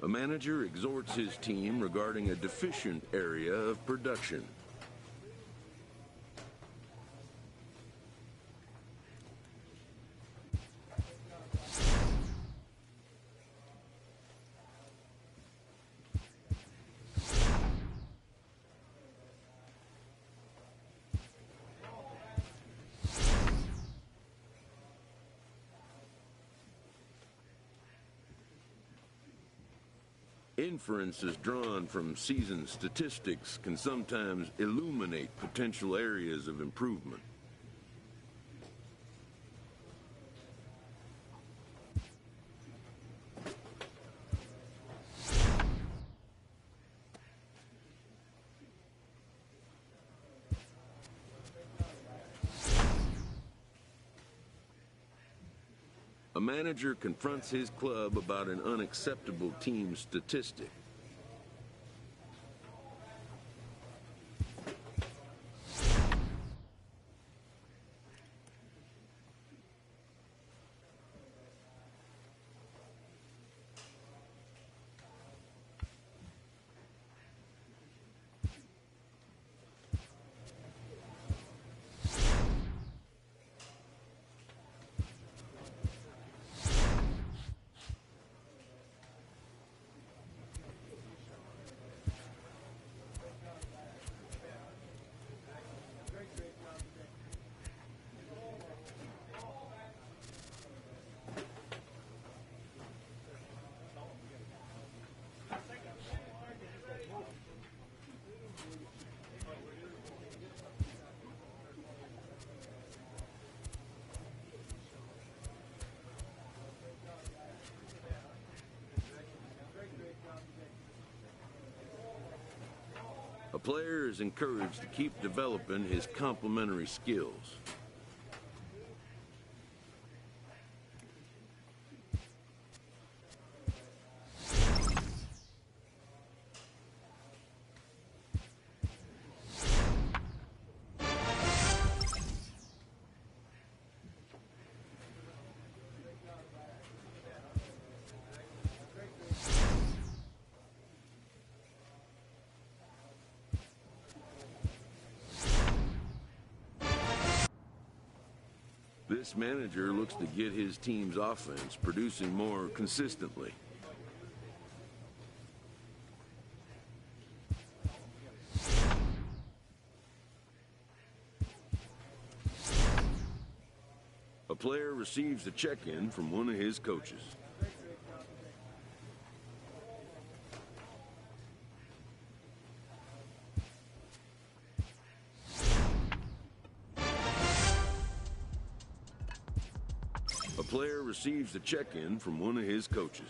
A manager exhorts his team regarding a deficient area of production. Inferences drawn from season statistics can sometimes illuminate potential areas of improvement. A manager confronts his club about an unacceptable team statistic. A player is encouraged to keep developing his complementary skills. This manager looks to get his team's offense producing more consistently. A player receives a check-in from one of his coaches. A player receives a check-in from one of his coaches.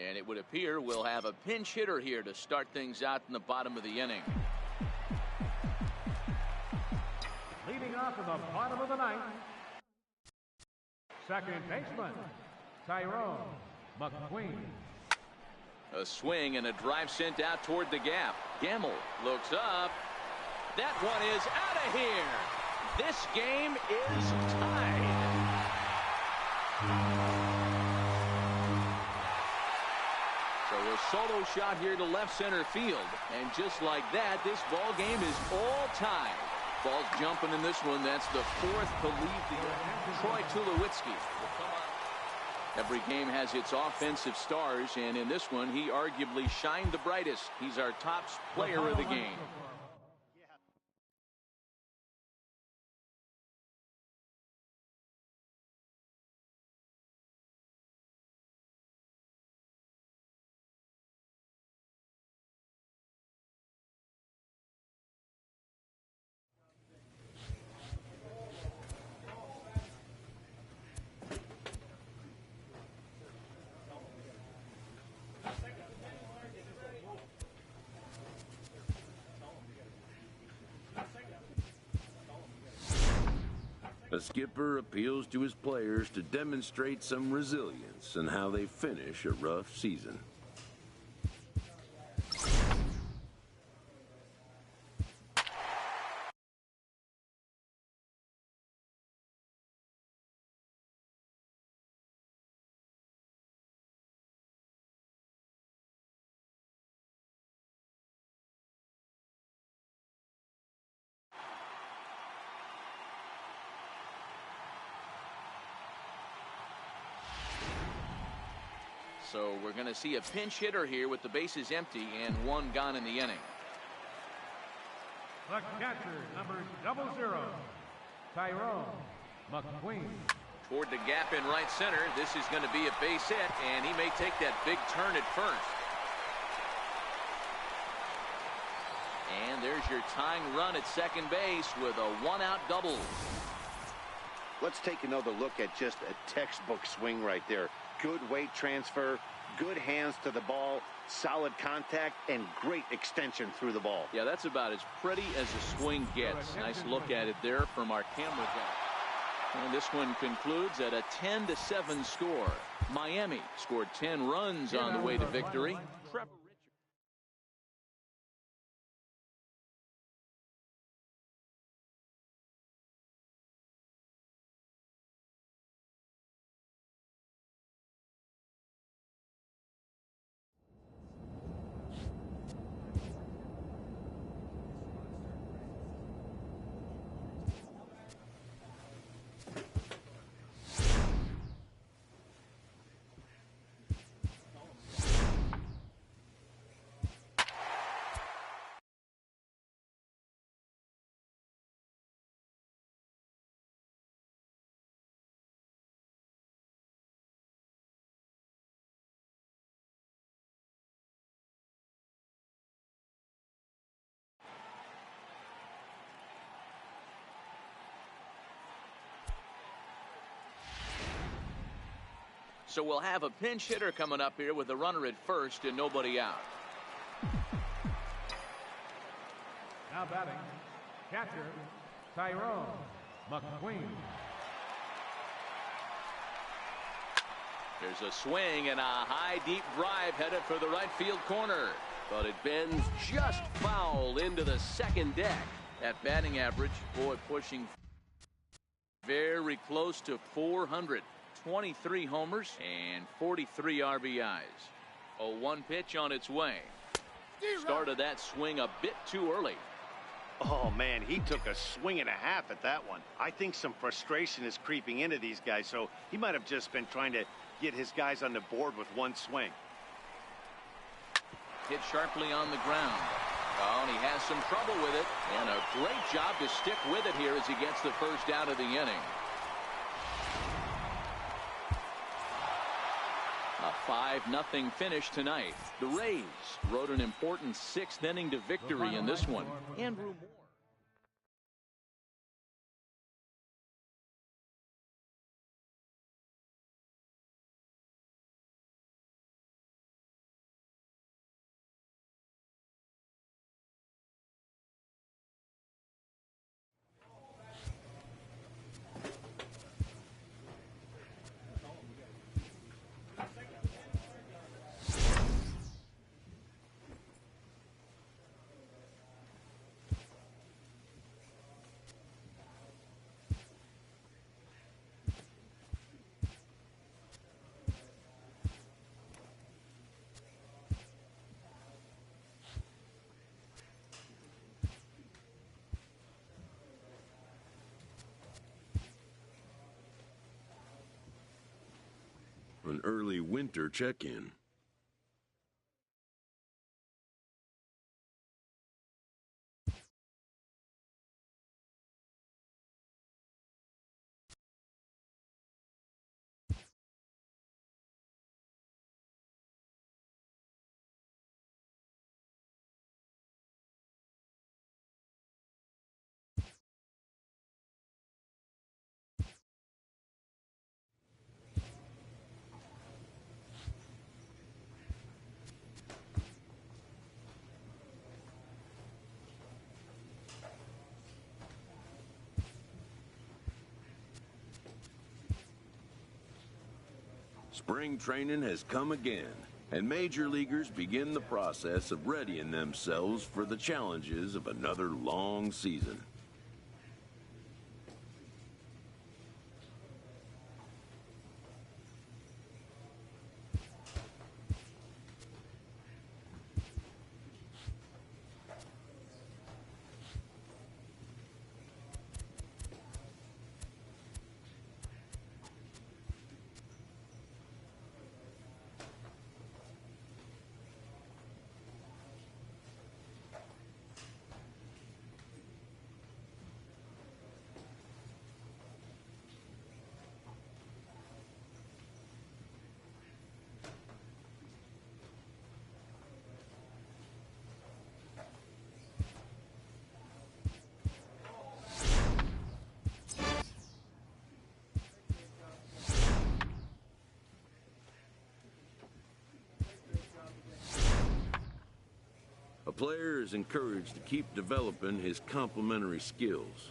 And it would appear we'll have a pinch hitter here to start things out in the bottom of the inning. Leading off in the bottom of the ninth, second baseman, Tyrone McQueen. A swing and a drive sent out toward the gap. Gamble looks up. That one is out of here. This game is tied. So a solo shot here to left center field. And just like that, this ball game is all tied. Ball's jumping in this one. That's the fourth to leave the Troy Tulowitzki. Every game has its offensive stars, and in this one, he arguably shined the brightest. He's our top player of the game. A skipper appeals to his players to demonstrate some resilience in how they finish a rough season. So we're going to see a pinch hitter here with the bases empty and one gone in the inning. The catcher, number 00, Tyrone McQueen. Toward the gap in right center. This is going to be a base hit, and he may take that big turn at first. And there's your tying run at second base with a one-out double. Let's take another look at just a textbook swing right there. Good weight transfer, good hands to the ball, solid contact, and great extension through the ball. Yeah, that's about as pretty as a swing gets. Nice look at it there from our camera guy. And this one concludes at a 10-7 score. Miami scored 10 runs on the way to victory. So we'll have a pinch hitter coming up here with a runner at first and nobody out. Now batting, catcher, Tyrone McQueen. There's a swing and a high deep drive headed for the right field corner. But it bends just foul into the second deck. That batting average, boy, pushing very close to 400. 23 homers and 43 RBIs. A 1 pitch on its way. Started that swing a bit too early. Oh, man, he took a swing and a half at that one. I think some frustration is creeping into these guys, so he might have just been trying to get his guys on the board with one swing. Hit sharply on the ground. Oh, and he has some trouble with it. And a great job to stick with it here as he gets the first out of the inning. A 5-0 finish tonight. The Rays rode an important 6th inning to victory in this one. Andrew Moore. An early winter check-in. Spring training has come again, and major leaguers begin the process of readying themselves for the challenges of another long season. A player is encouraged to keep developing his complementary skills.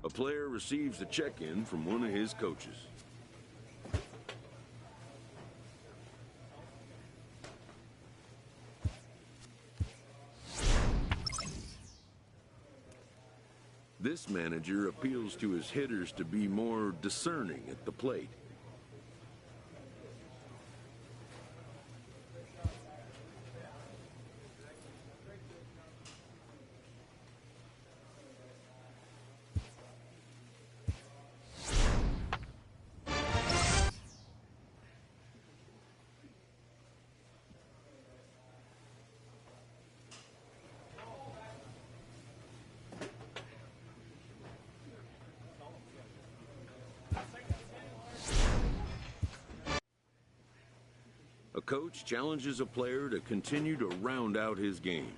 A player receives a check-in from one of his coaches. This manager appeals to his hitters to be more discerning at the plate. coach challenges a player to continue to round out his game.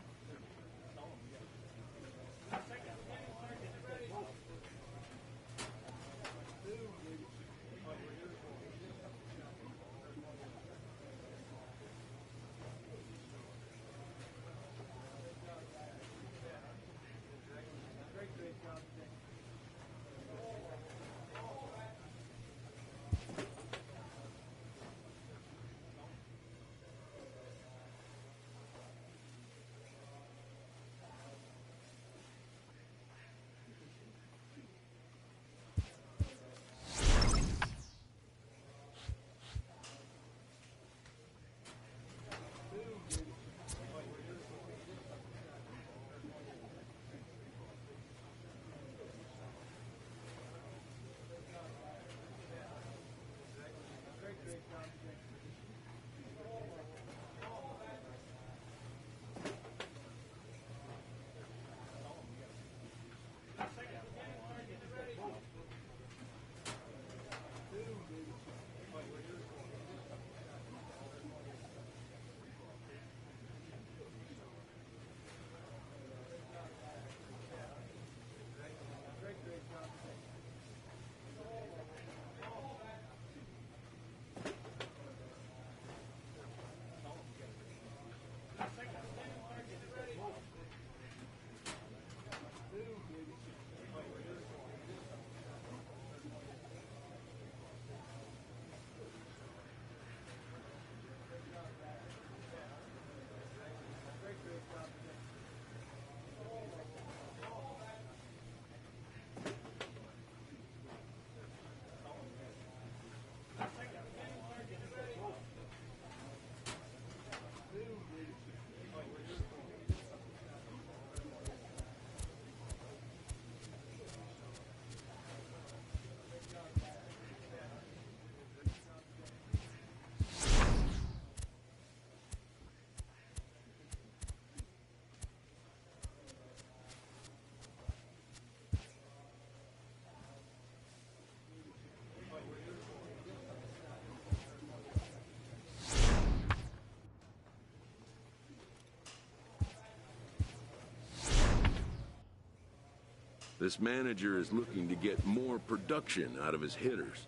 This manager is looking to get more production out of his hitters.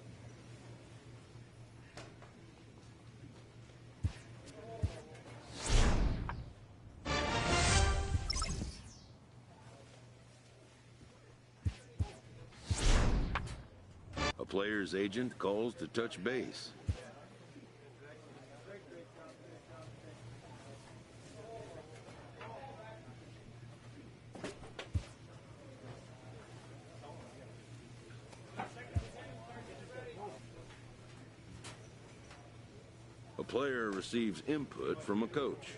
A player's agent calls to touch base. A player receives input from a coach.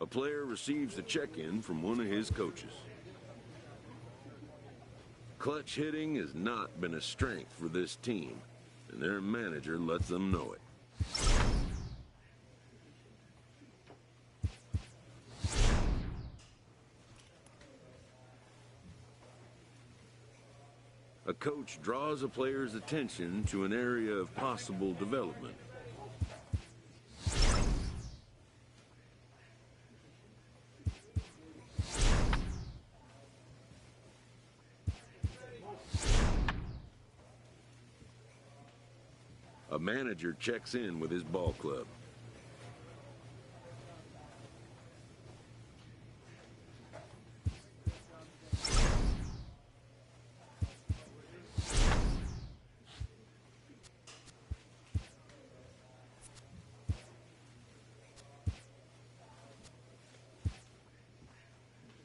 A player receives a check-in from one of his coaches. Clutch hitting has not been a strength for this team, and their manager lets them know it. A coach draws a player's attention to an area of possible development. A manager checks in with his ball club.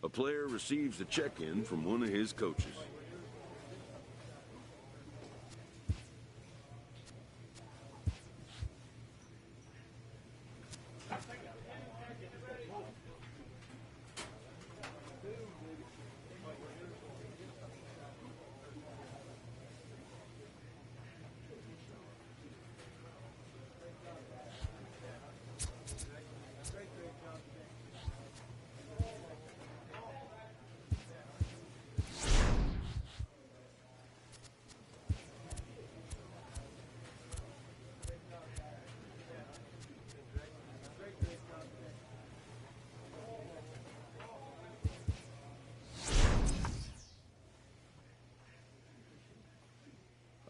A player receives a check-in from one of his coaches.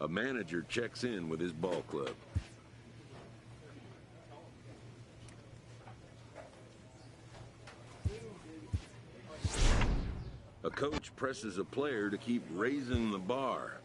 A manager checks in with his ball club. A coach presses a player to keep raising the bar.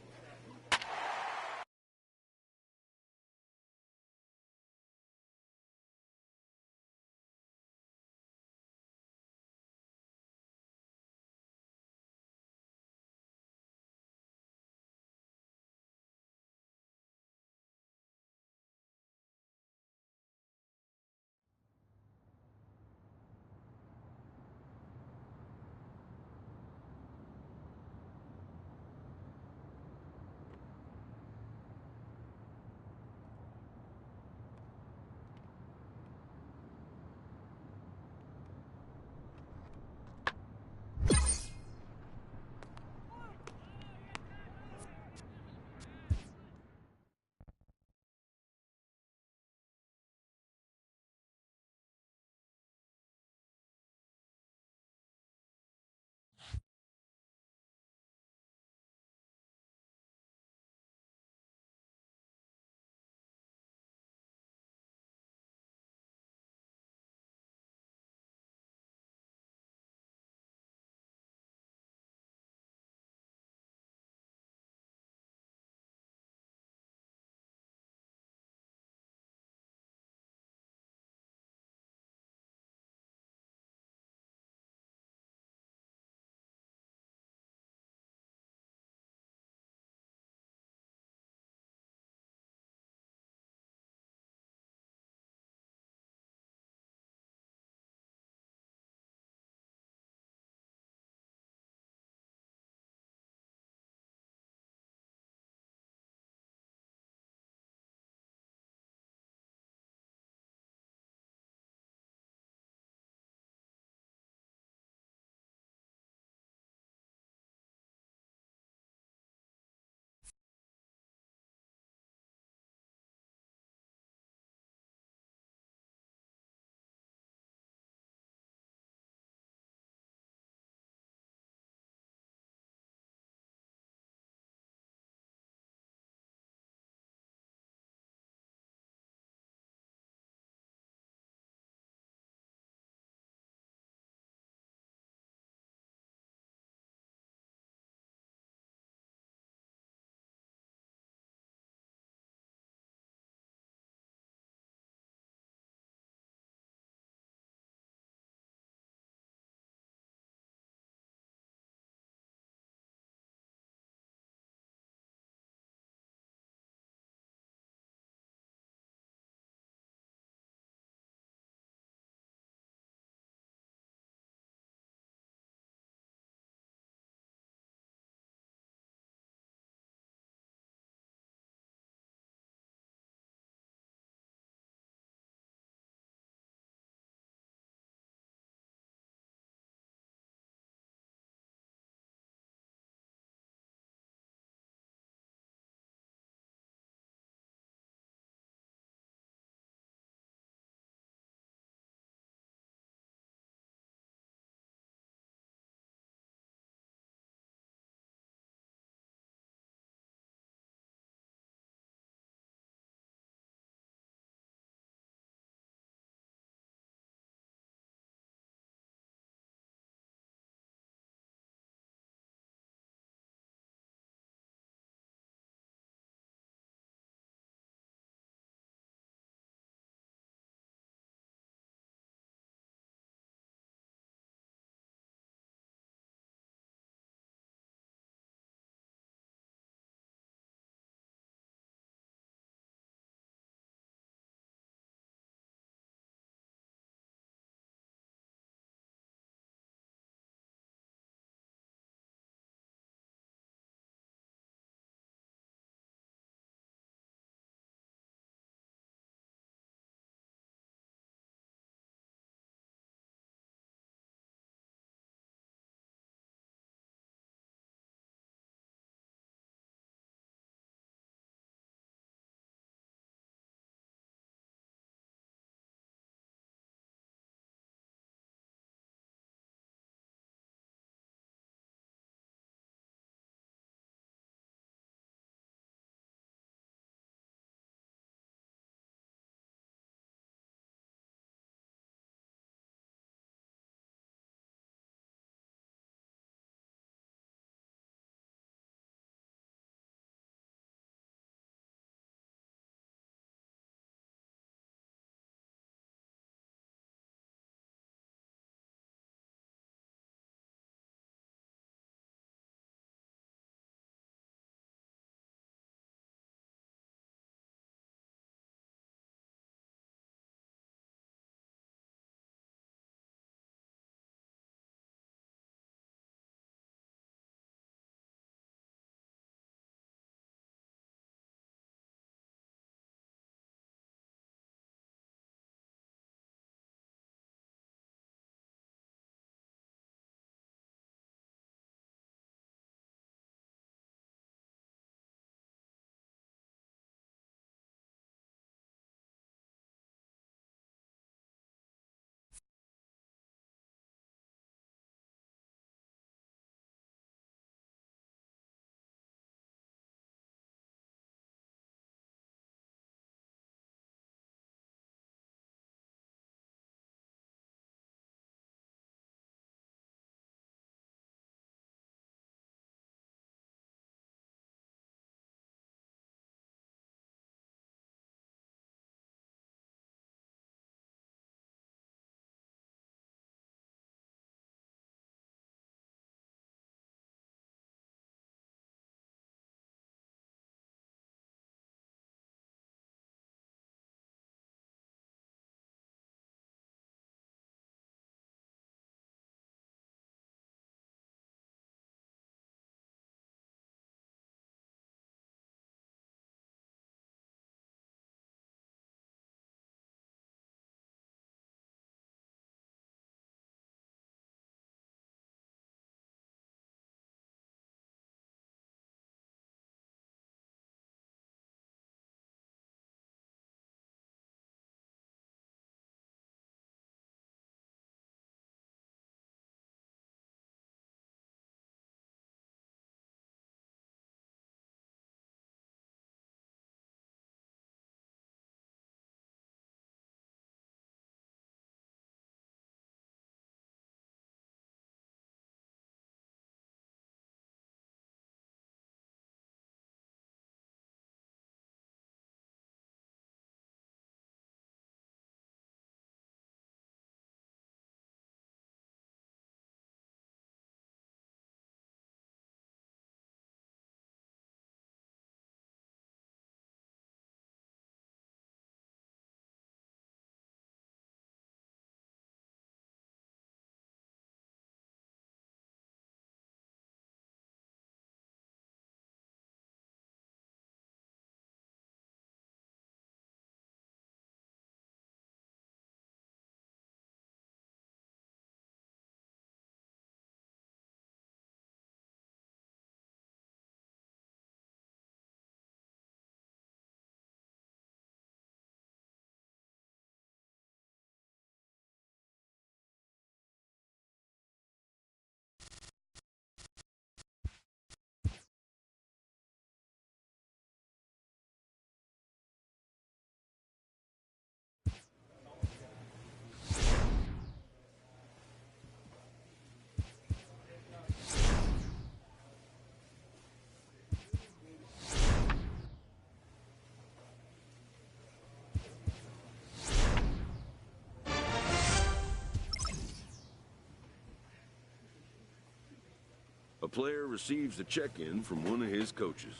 player receives a check-in from one of his coaches.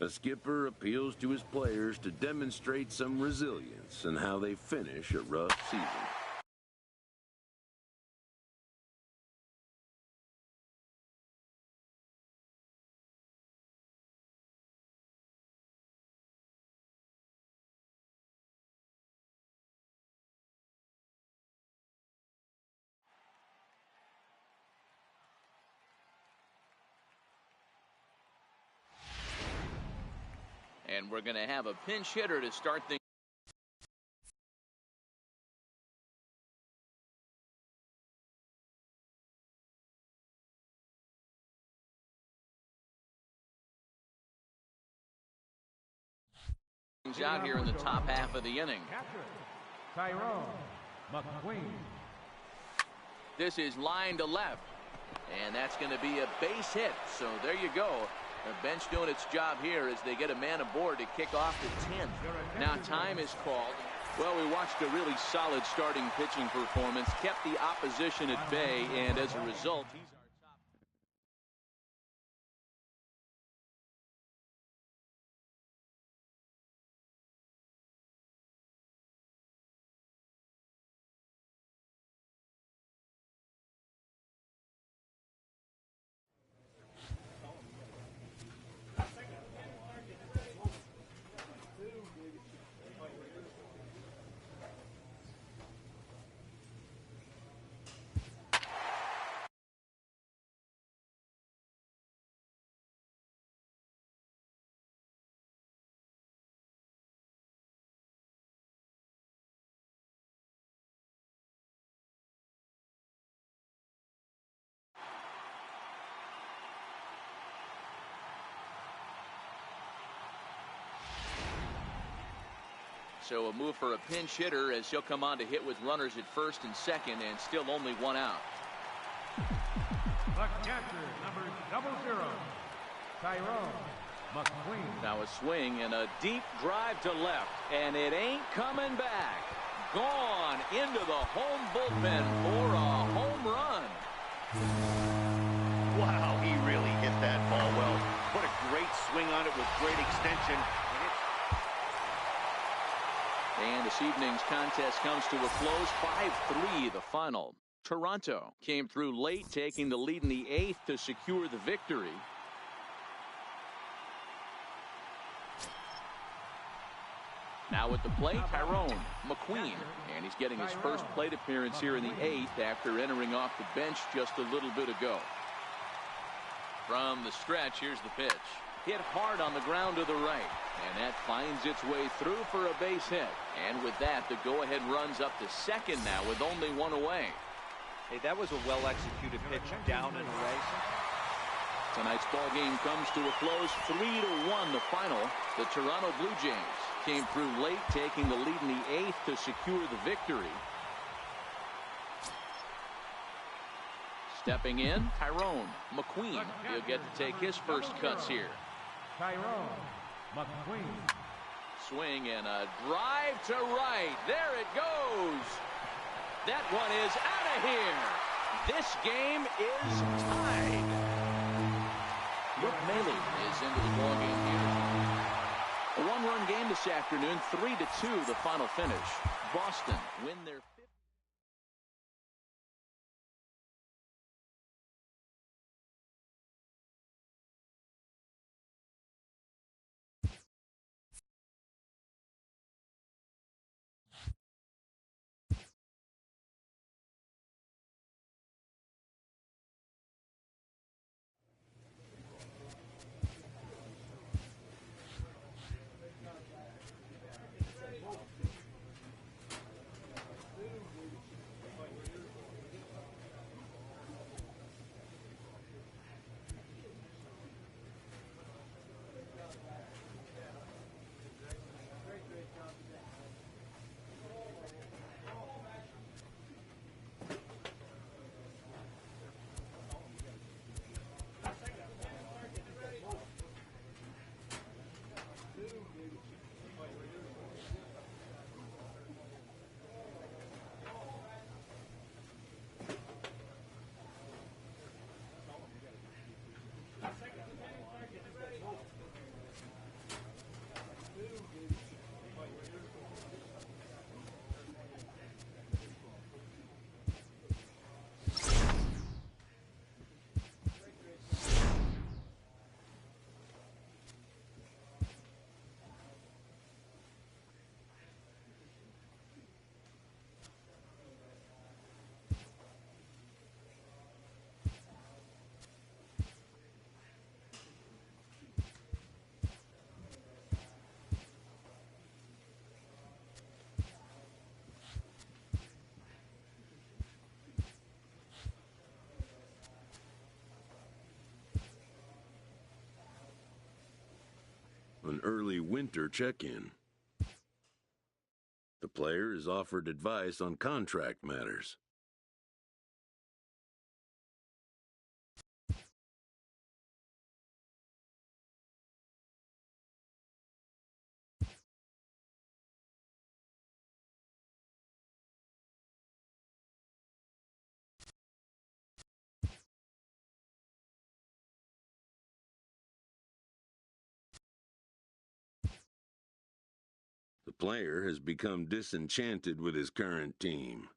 A skipper appeals to his players to demonstrate some resilience in how they finish a rough season. And we're going to have a pinch hitter to start things. Out here in the top half of the inning. Tyrone McQueen. This is line to left, and that's going to be a base hit. So there you go. The bench doing its job here as they get a man aboard to kick off the 10th. Now time is called. Well, we watched a really solid starting pitching performance, kept the opposition at bay, and as a result, he's our top. So a move for a pinch hitter as he'll come on to hit with runners at first and second, and still only one out. The catcher, number 00, Tyrone McQueen. Now a swing and a deep drive to left, and it ain't coming back. Gone into the home bullpen for a home run. Wow, he really hit that ball well. What a great swing on it with great extension. And this evening's contest comes to a close, 5-3 the final. Toronto came through late, taking the lead in the 8th to secure the victory. Now at the plate, Tyrone McQueen. And he's getting his first plate appearance here in the 8th after entering off the bench just a little bit ago. From the stretch, here's the pitch. Hit hard on the ground to the right, and that finds its way through for a base hit. And with that, the go-ahead runs up to second now with only one away. Hey, that was a well-executed pitch down and away. Tonight's ball game comes to a close, 3-1 the final. The Toronto Blue Jays came through late, taking the lead in the 8th to secure the victory. Stepping in, Tyrone McQueen. He'll get to take his first cuts here. Tyrone McQueen. Swing and a drive to right. There it goes. That one is out of here. This game is tied. Brooke Maley is into the ball game here. A one-run game this afternoon, 3-2 the final finish. Boston win their winter check-in. The player is offered advice on contract matters. The player has become disenchanted with his current team.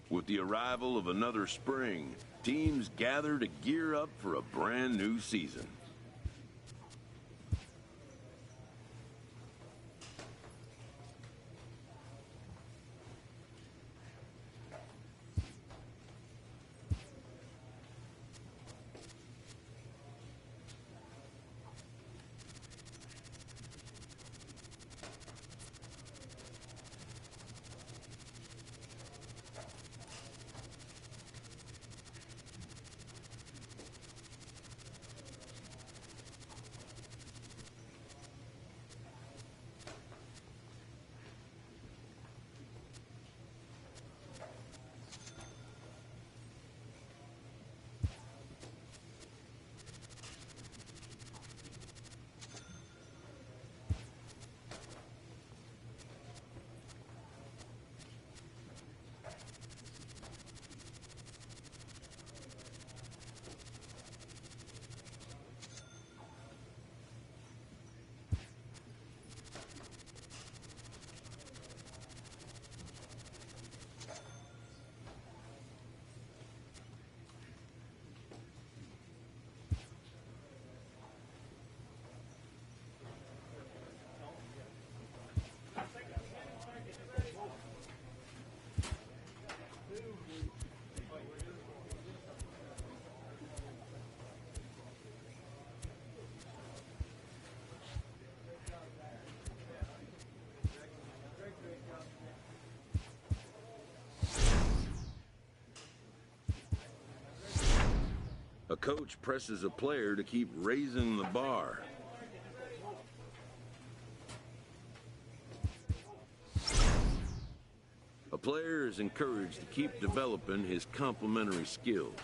With the arrival of another spring, teams gather to gear up for a brand new season. A coach presses a player to keep raising the bar. A player is encouraged to keep developing his complementary skills.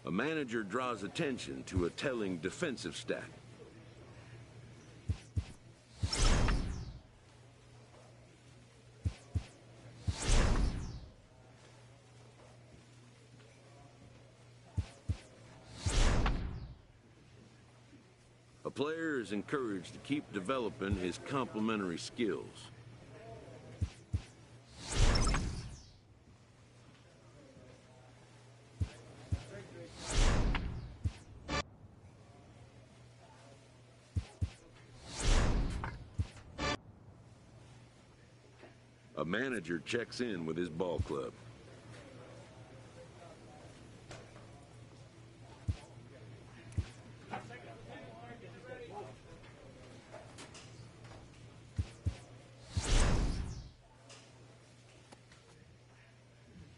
A manager draws attention to a telling defensive stat. A player is encouraged to keep developing his complementary skills. A manager checks in with his ball club.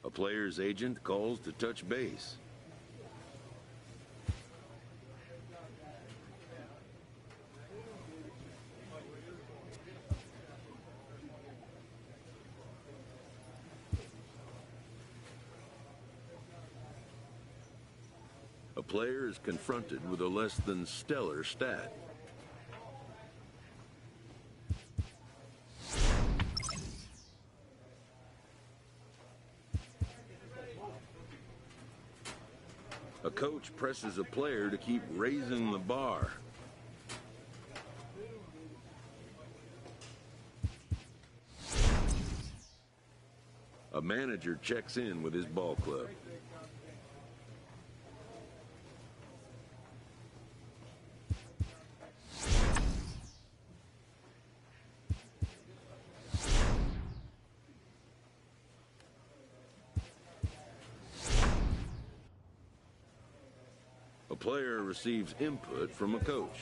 A player's agent calls to touch base. A player is confronted with a less than stellar stat. A coach presses a player to keep raising the bar. A manager checks in with his ball club. A player receives input from a coach.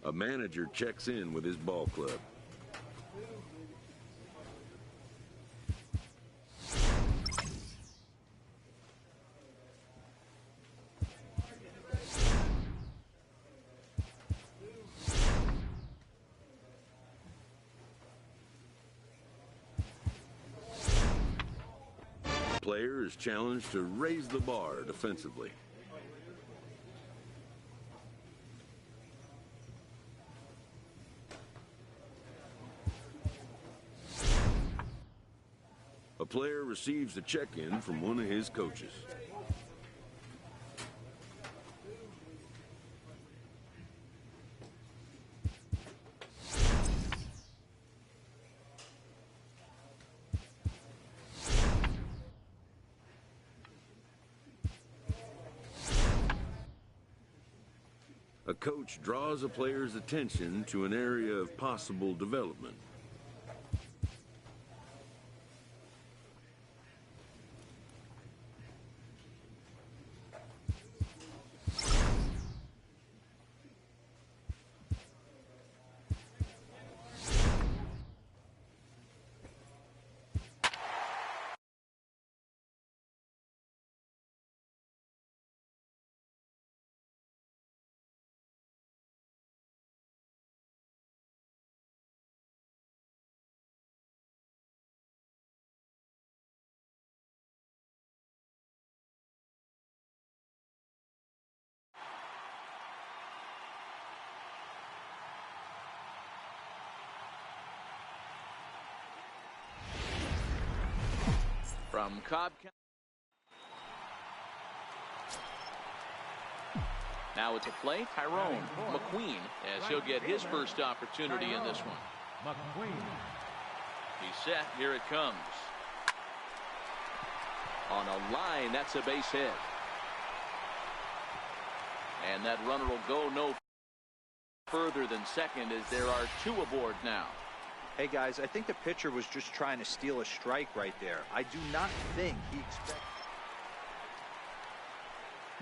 A manager checks in with his ball club. Player is challenged to raise the bar defensively. A player receives a check-in from one of his coaches. A coach draws a player's attention to an area of possible development. From Cobb County. Now at the plate, Tyrone McQueen, as he'll get his first opportunity in this one. McQueen. He's set. Here it comes. On a line, that's a base hit. And that runner will go no further than second as there are two aboard now. Hey, guys, I think the pitcher was just trying to steal a strike right there. I do not think he expected.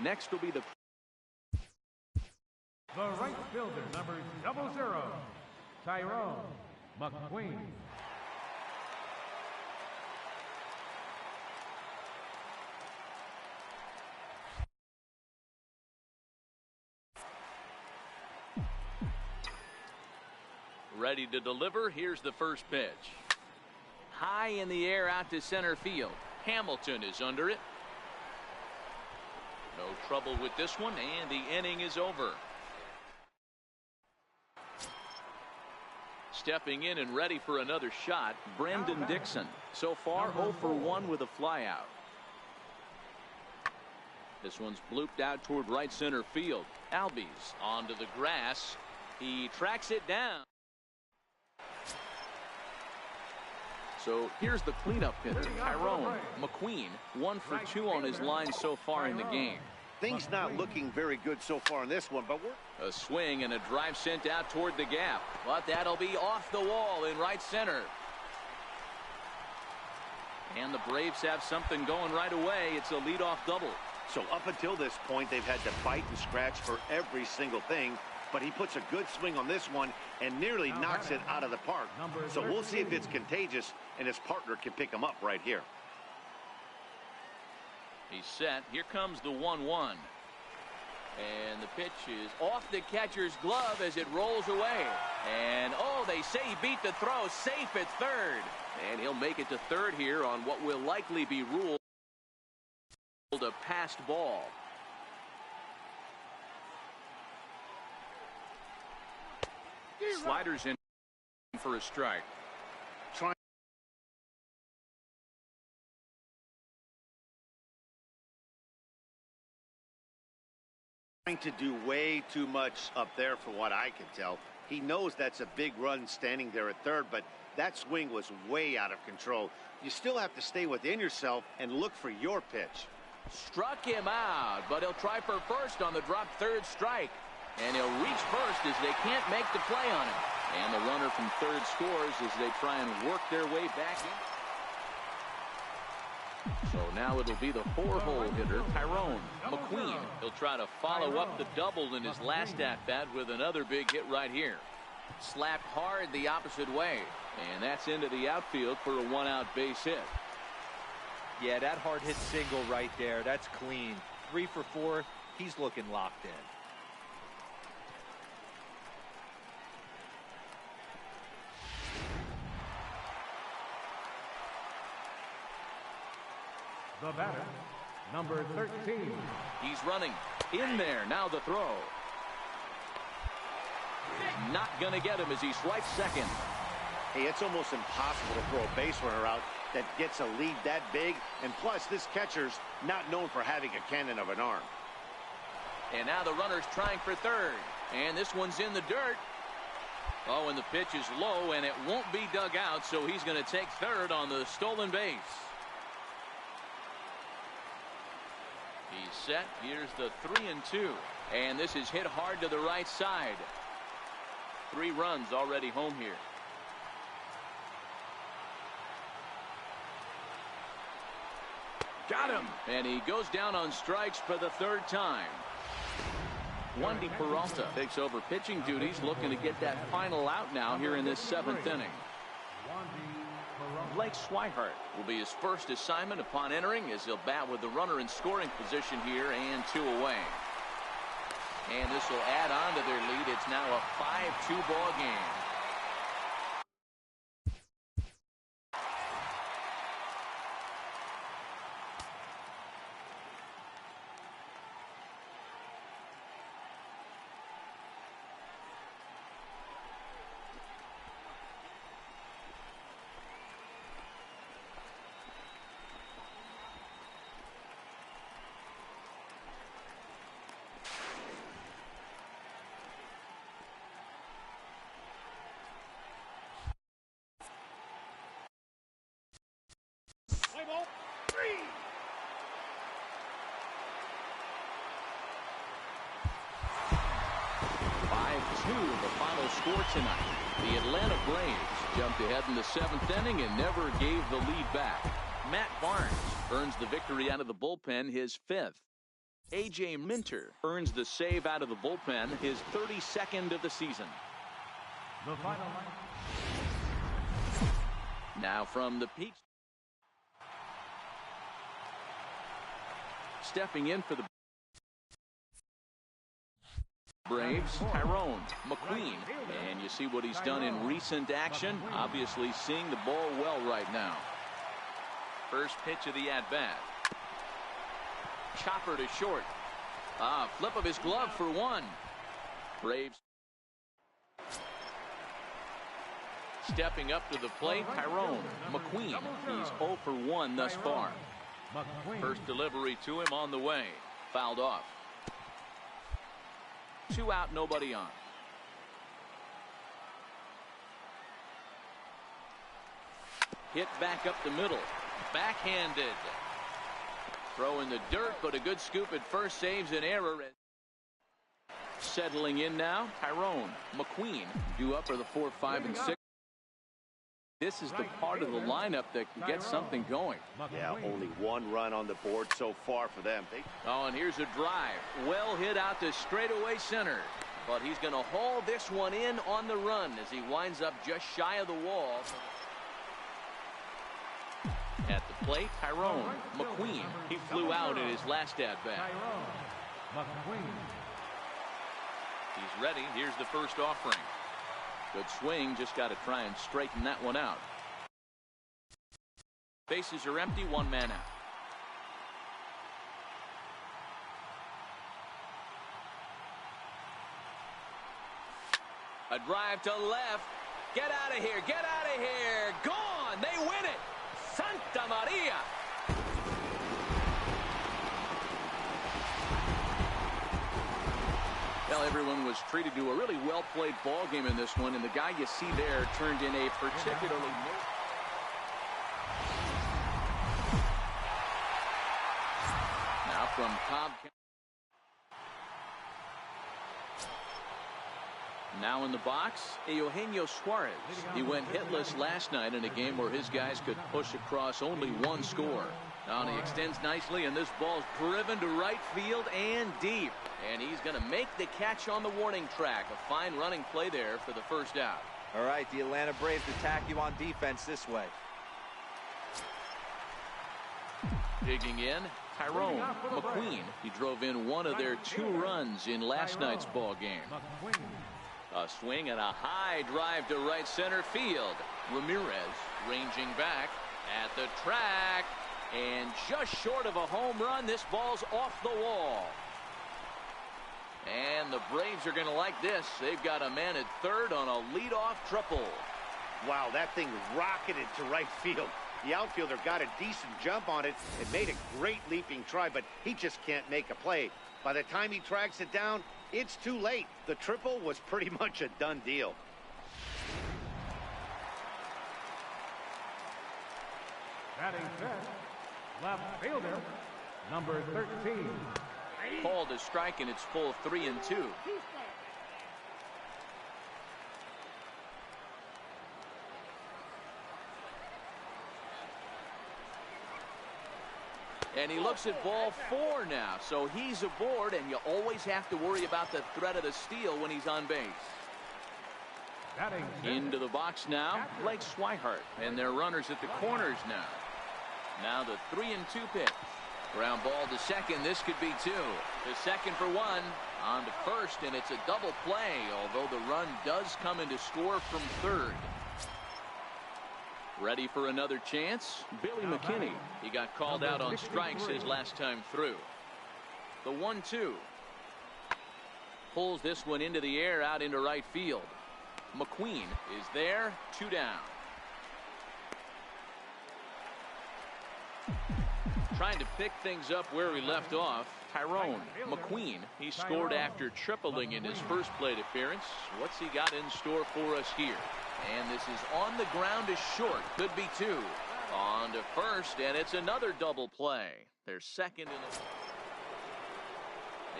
Next will be the right fielder, number 00, Tyrone McQueen. ready to deliver. Here's the first pitch. High in the air out to center field. Hamilton is under it. No trouble with this one, and the inning is over. Stepping in and ready for another shot, Brendan Dixon. So far 0 for 1 with a flyout. This one's blooped out toward right center field. Albies onto the grass. He tracks it down. So here's the cleanup hitter, Tyrone McQueen. 1 for 2 on his line so far in the game. Things not looking very good so far in this one, but we're... A swing and a drive sent out toward the gap. But that'll be off the wall in right center. And the Braves have something going right away. It's a leadoff double. So up until this point, they've had to fight and scratch for every single thing. But he puts a good swing on this one and nearly knocks it out of the park. So we'll see if it's contagious and his partner can pick him up right here. He's set. Here comes the 1-1. And the pitch is off the catcher's glove as it rolls away. And, oh, they say he beat the throw. Safe at third. And he'll make it to third here on what will likely be ruled a passed ball. Sliders in for a strike. Trying to do way too much up there for what I can tell. He knows that's a big run standing there at third, but that swing was way out of control. You still have to stay within yourself and look for your pitch. Struck him out, but he'll try for first on the drop third strike. And he'll reach first as they can't make the play on him. And the runner from third scores as they try and work their way back in. So now it'll be the 4-hole hitter, Tyrone McQueen. He'll try to follow up the double in his last at-bat with another big hit right here. Slapped hard the opposite way. And that's into the outfield for a 1-out base hit. Yeah, that hard hit single right there. That's clean. 3 for 4. He's looking locked in. The batter, number 13. He's running in there. Now the throw. Not going to get him as he swipes second. Hey, it's almost impossible to throw a base runner out that gets a lead that big. And plus, this catcher's not known for having a cannon of an arm. And now the runner's trying for third. And this one's in the dirt. Oh, and the pitch is low, and it won't be dug out, so he's going to take third on the stolen base. He's set. Here's the 3-2. And this is hit hard to the right side. 3 runs already home here. Got him. And he goes down on strikes for the 3rd time. Wandy Peralta takes over pitching duties, looking to get that final out now here in this 7th inning. Blake Swihart will be his first assignment upon entering as he'll bat with the runner in scoring position here and 2 away. And this will add on to their lead. It's now a 5-2 ball game. The final score tonight. The Atlanta Braves jumped ahead in the 7th inning and never gave the lead back. Matt Barnes earns the victory out of the bullpen, his 5th. A.J. Minter earns the save out of the bullpen, his 32nd of the season. The final. Now from the peak. Stepping in for the Braves, Tyrone McQueen. And you see what he's done in recent action. Obviously seeing the ball well right now. First pitch of the at-bat. Chopper to short. Flip of his glove for 1. Braves stepping up to the plate, Tyrone McQueen. He's 0 for 1 thus far. First delivery to him on the way. Fouled off. 2 out, nobody on. Hit back up the middle. Backhanded. Throw in the dirt, but a good scoop at first saves an error. Settling in now, Tyrone McQueen due up for the 4, 5, and 6 This is the part of the lineup that can get something going. Yeah, only one run on the board so far for them. Oh, and here's a drive. Well hit out to straightaway center. But he's going to haul this one in on the run as he winds up just shy of the wall. At the plate, Tyrone McQueen. He flew out in his last at-bat. He's ready. Here's the first offering. Good swing. Just got to try and straighten that one out. Bases are empty. One man out. A drive to left. Get out of here. Get out of here. Gone. They win it. Santa Maria. Well, everyone was treated to a really well-played ball game in this one, and the guy you see there turned in a particularly... Now from Cobb. Now in the box, Eugenio Suarez. He went hitless last night in a game where his guys could push across only one score. Now he extends nicely, and this ball's driven to right field and deep. And he's going to make the catch on the warning track. A fine running play there for the first out. All right, the Atlanta Braves attack you on defense this way. Digging in, Tyrone McQueen. He drove in one of their 2 runs in last night's ball game. A swing and a high drive to right center field. Ramirez ranging back at the track, and just short of a home run. This ball's off the wall. And the Braves are going to like this. They've got a man at third on a leadoff triple. Wow, that thing rocketed to right field. The outfielder got a decent jump on it and made a great leaping try, but he just can't make a play. By the time he tracks it down, it's too late. The triple was pretty much a done deal. Batting fifth, left fielder, number 13. Called a strike, and it's full 3-2. And he looks at ball 4 now, so he's aboard, and you always have to worry about the threat of the steal when he's on base. Into the box now, Blake Swihart, and their runners at the corners now. Now the 3-2 pitch. Ground ball to second. This could be 2. The second for 1. On to first, and it's a double play, although the run does come into score from third. Ready for another chance? Billy McKinney. He got called out on strikes his last time through. The 1-2. Pulls this one into the air out into right field. McQueen is there. 2 down. Trying to pick things up where we left off. Tyrone McQueen. He scored after tripling in his first plate appearance. What's he got in store for us here? And this is on the ground is short. Could be 2. On to first, and it's another double play. They're second in the...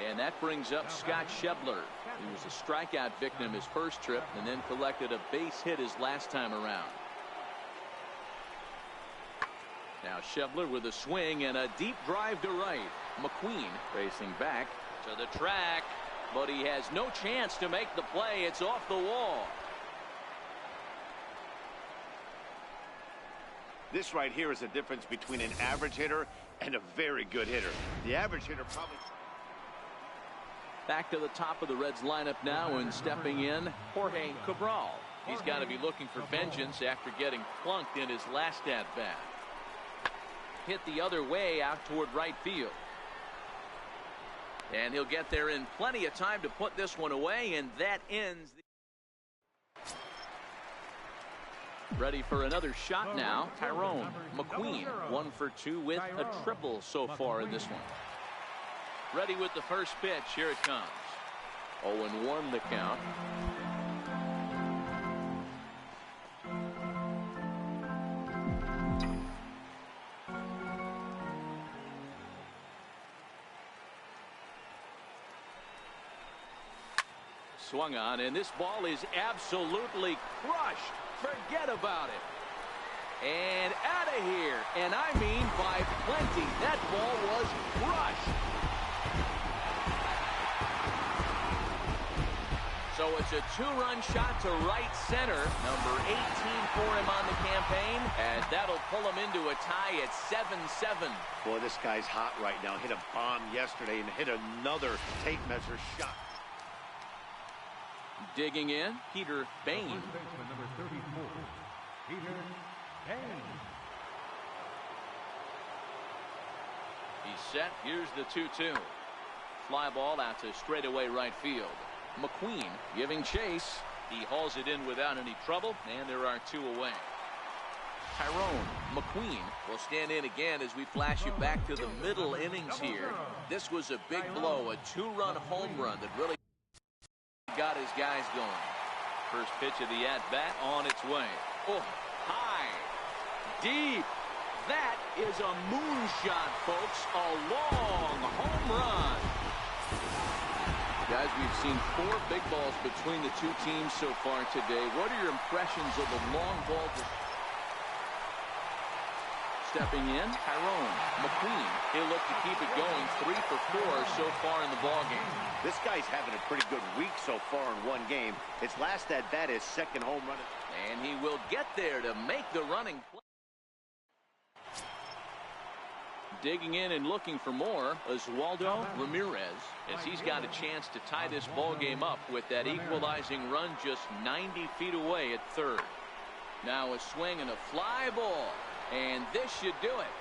And that brings up Scott Schebler. He was a strikeout victim his first trip and then collected a base hit his last time around. Now Schebler with a swing and a deep drive to right. McQueen racing back to the track, but he has no chance to make the play. It's off the wall. This right here is the difference between an average hitter and a very good hitter. The average hitter probably... Back to the top of the Reds lineup now, and stepping in, Jorge Cabral. He's got to be looking for vengeance after getting plunked in his last at-bat. Hit the other way out toward right field. And he'll get there in plenty of time to put this one away, and that ends the... Ready for another shot now. Tyrone McQueen, 1 for 2 with a triple so far in this one. Ready with the first pitch. Here it comes. 0-1 the count. Swung on, and this ball is absolutely crushed. Forget about it. And out of here. And I mean by plenty. That ball was crushed. So it's a two-run shot to right center. Number 18 for him on the campaign. And that'll pull him into a tie at 7-7. Boy, this guy's hot right now. Hit a bomb yesterday and hit another tape measure shot. Digging in, Peter Bain. First baseman number 34, Peter Bain. He's set. Here's the 2-2. Fly ball out to straightaway right field. McQueen giving chase. He hauls it in without any trouble, and there are two away. Tyrone McQueen will stand in again as we flash you back to the middle innings here. This was a big blow, a two-run home run that really got his guys going. First pitch of the at-bat on its way. Oh, high, deep. That is a moonshot, folks. A long home run. Guys, we've seen 4 big balls between the two teams so far today. What are your impressions of the long ball? Stepping in, Tyrone McQueen. He'll look to keep it going. 3 for 4 so far in the ballgame. This guy's having a pretty good week so far in one game. His last at-bat is second home run. And he will get there to make the running play. Digging in and looking for more, Oswaldo Ramirez, as he's got a chance to tie this ball game up with that equalizing run just 90 feet away at third. Now a swing and a fly ball, and this should do it.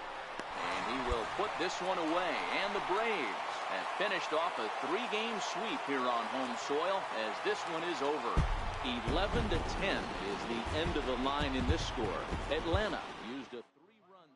And he will put this one away. And the Braves have finished off a 3-game sweep here on home soil as this one is over. 11-10 is the end of the line in this score. Atlanta used a 3-run.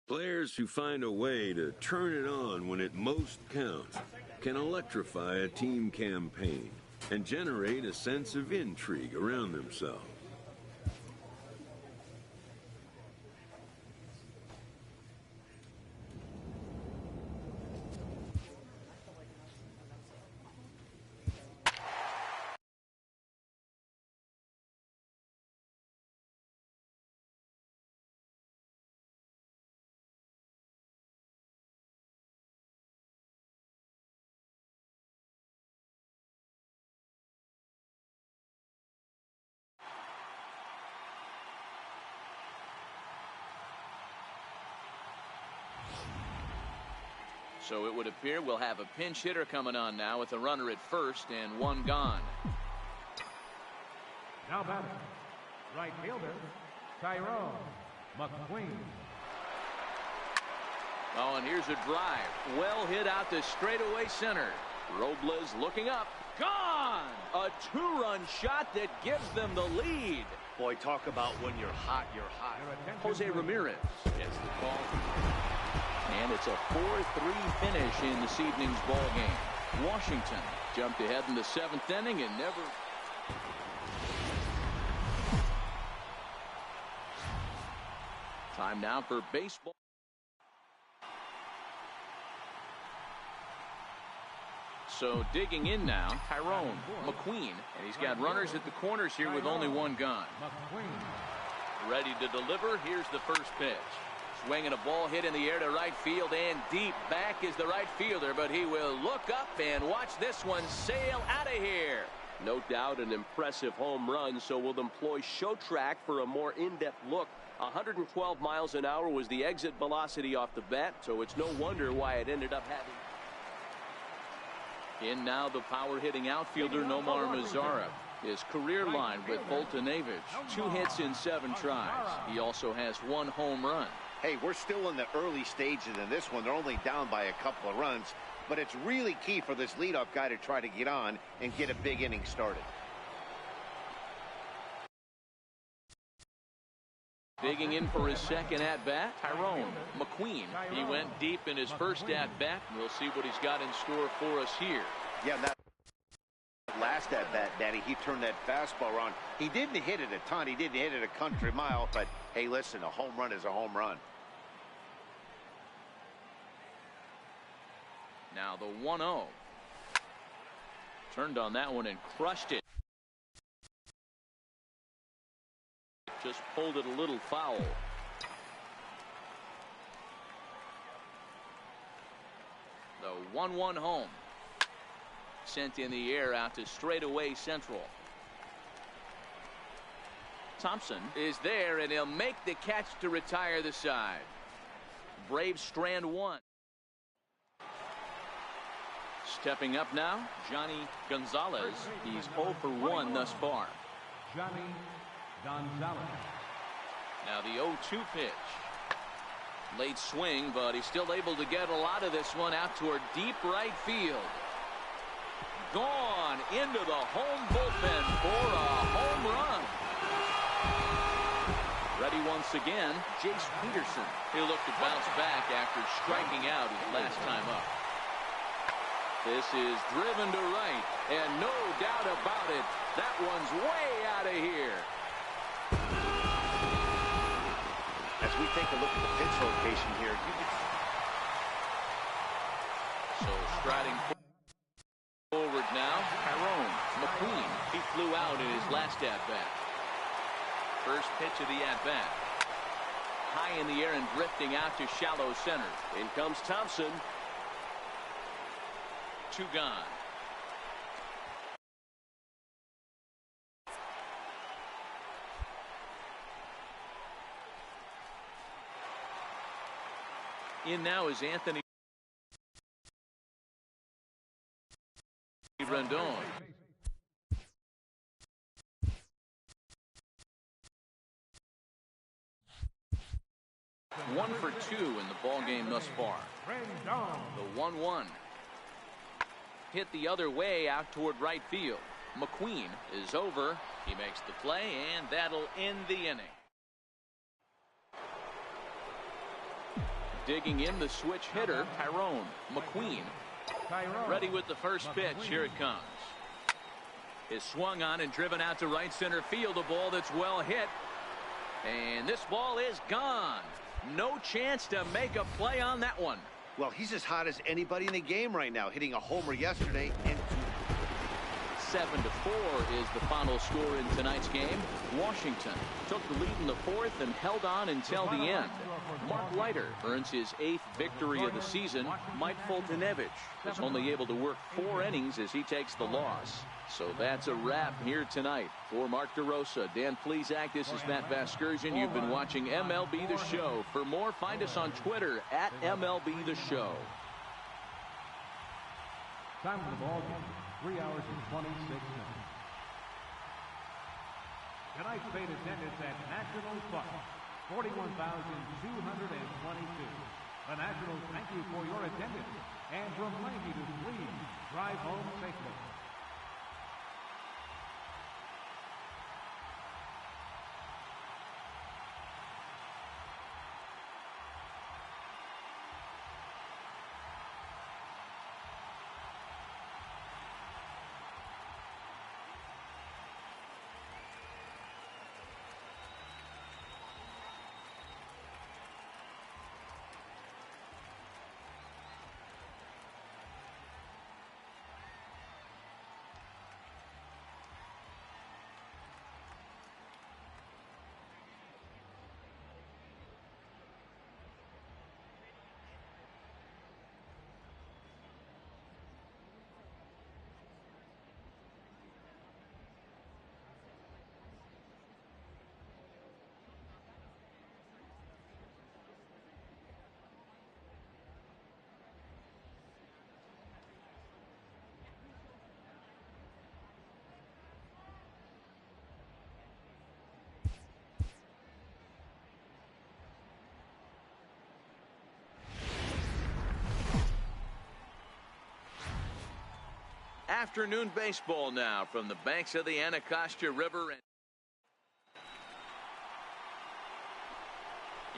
Players who find a way to turn it on when it most counts can electrify a team campaign and generate a sense of intrigue around themselves. So it would appear we'll have a pinch hitter coming on now with a runner at first and 1 gone. Now batting, right fielder, Tyrone McQueen. Oh, and here's a drive. Well hit out to straightaway center. Robles looking up. Gone! A 2-run shot that gives them the lead. Boy, talk about when you're hot, you're hot. Jose Ramirez gets the call. And it's a 4-3 finish in this evening's ball game. Washington jumped ahead in the 7th inning and never. Time now for baseball. So digging in now, Tyrone McQueen. And he's got runners at the corners here with only 1 gone. Ready to deliver. Here's the first pitch. Swinging a ball hit in the air to right field and deep. Back is the right fielder, but he will look up and watch this one sail out of here. No doubt an impressive home run, so we'll employ ShowTrack for a more in-depth look. 112 miles an hour was the exit velocity off the bat, so it's no wonder why it ended up having. In now the power-hitting outfielder Nomar Mazara. His career line with Boltynewicz, 2 hits in 7 tries. He also has 1 home run. Hey, we're still in the early stages in this one. They're only down by a couple of runs, but it's really key for this leadoff guy to try to get on and get a big inning started. Digging in for his second at-bat, Tyrone McQueen. He went deep in his first at-bat, and we'll see what he's got in store for us here. Yeah, that last at-bat, Daddy, he turned that fastball around. He didn't hit it a ton. He didn't hit it a country mile, but, hey, listen, a home run is a home run. Now the 1-0. Turned on that one and crushed it. Just pulled it a little foul. The 1-1 home. Sent in the air out to straightaway central. Thompson is there, and he'll make the catch to retire the side. Braves strand one. Stepping up now, Johnny Gonzalez. He's 0 for 1 thus far. Johnny Gonzalez. Now the 0-2 pitch. Late swing, but he's still able to get a lot of this one out toward deep right field. Gone into the home bullpen for a home run. Ready once again, Jace Peterson. He'll look to bounce back after striking out his last time up. This is driven to right, and no doubt about it, that one's way out of here. As we take a look at the pitch location here, So striding forward now, Tyrone McQueen. He flew out in his last at-bat. First pitch of the at-bat. High in the air and drifting out to shallow center. In comes Thompson. 2 gone. In now is Anthony Rendon. One for 2 in the ball game thus far. The 1-1. Hit the other way out toward right field. McQueen is over. He makes the play, and that'll end the inning. Digging in the switch hitter, Tyrone McQueen. Ready with the first pitch. Here it comes. Is swung on and driven out to right center field. A ball that's well hit. And this ball is gone. No chance to make a play on that one. well, he's as hot as anybody in the game right now, hitting a homer yesterday. And 7-4 is the final score in tonight's game. Washington took the lead in the fourth and held on until the end. Mark Leiter earns his 8th victory of the season. Mike Foltynewicz was only able to work 4 innings as he takes the loss. So that's a wrap here tonight. For Mark DeRosa, Dan Plesac, this is Matt Vasgersian. You've been watching MLB The Show. For more, find us on Twitter at MLB The Show. Time of the ball game, 3 hours and 26 minutes. Tonight's paid attendance at National Park, 41,222. The Nationals thank you for your attendance and remind you to please drive home safely. afternoon baseball now from the banks of the Anacostia River.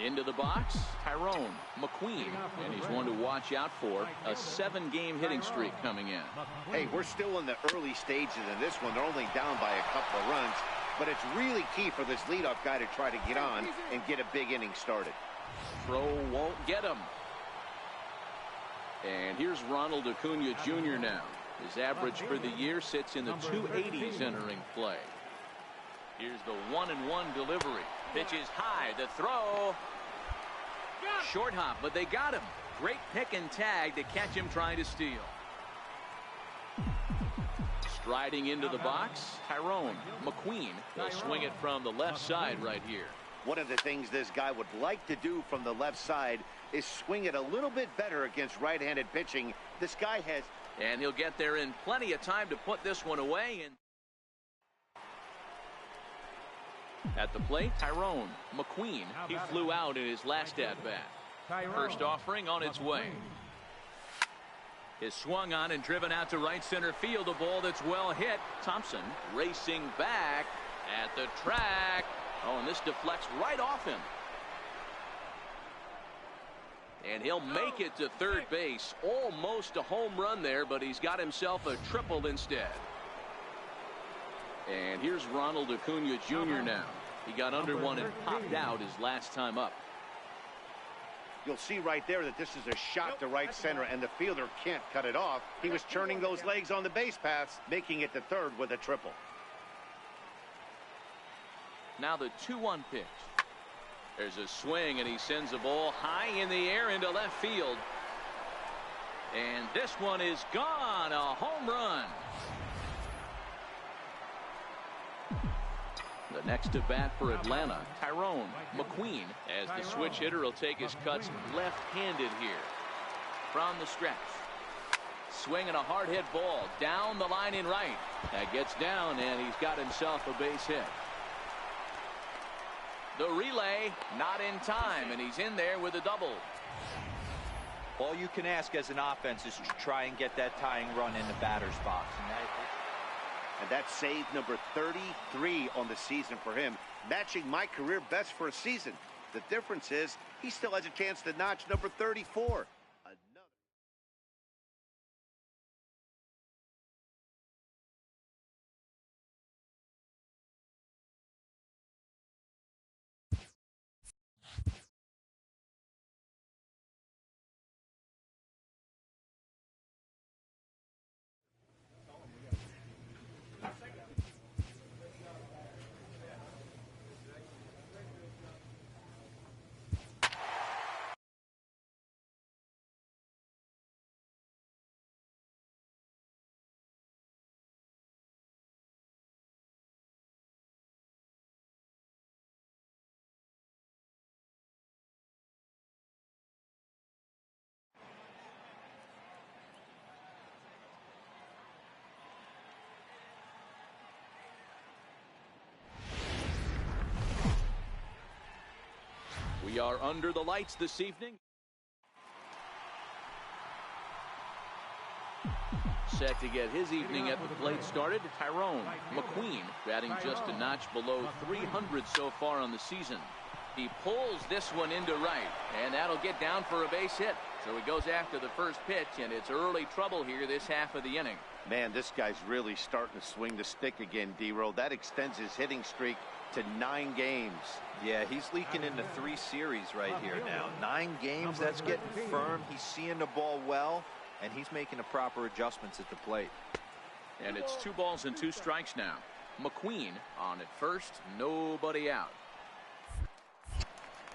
Into the box, Tyrone McQueen, and he's one to watch out for. A 7-game hitting streak coming in. Hey, we're still in the early stages of this one. They're only down by a couple of runs, but it's really key for this leadoff guy to try to get on and get a big inning started. Throw won't get him. And here's Ronald Acuna Jr. now. His average for the year sits in the 280s entering play. Here's the 1-1 delivery. Pitch is high. The throw. Short hop, but they got him. Great pick and tag to catch him trying to steal. Striding into the box, Tyrone McQueen. He'll swing it from the left side right here. One of the things this guy would like to do from the left side is swing it a little bit better against right-handed pitching. This guy has... And he'll get there in plenty of time to put this one away. And at the plate, Tyrone McQueen. He flew out in his last at-bat. First offering on its way. Is swung on and driven out to right center field. A ball that's well hit. Thompson racing back at the track. Oh, and this deflects right off him. And he'll make it to third base. Almost a home run there, but he's got himself a triple instead. And here's Ronald Acuna Jr. now. He got under one and popped out his last time up. You'll see right there that this is a shot to right center, and the fielder can't cut it off. He was turning those legs on the base paths, making it to third with a triple. Now the 2-1 pitch. There's a swing, and he sends the ball high in the air into left field. And this one is gone. A home run. The next to bat for Atlanta, Tyrone McQueen, as the switch hitter will take his cuts left-handed here. From the stretch. Swinging a hard hit ball down the line in right. That gets down, and he's got himself a base hit. The relay not in time, and he's in there with a double. All you can ask as an offense is to try and get that tying run in the batter's box. And that's save number 33 on the season for him, matching my career best for a season. The difference is he still has a chance to notch number 34. We are under the lights this evening. Set to get his evening at the plate started, Tyrone McQueen, batting just a notch below 300 so far on the season. He pulls this one into right, and that'll get down for a base hit. So he goes after the first pitch, and it's early trouble here this half of the inning. Man, this guy's really starting to swing the stick again, D-Roll. That extends his hitting streak to 9 games. Yeah, he's leaking into 3 series right here now. 9 games, that's getting firm. He's seeing the ball well, and he's making the proper adjustments at the plate. And it's 2 balls and 2 strikes now. McQueen on at first, nobody out.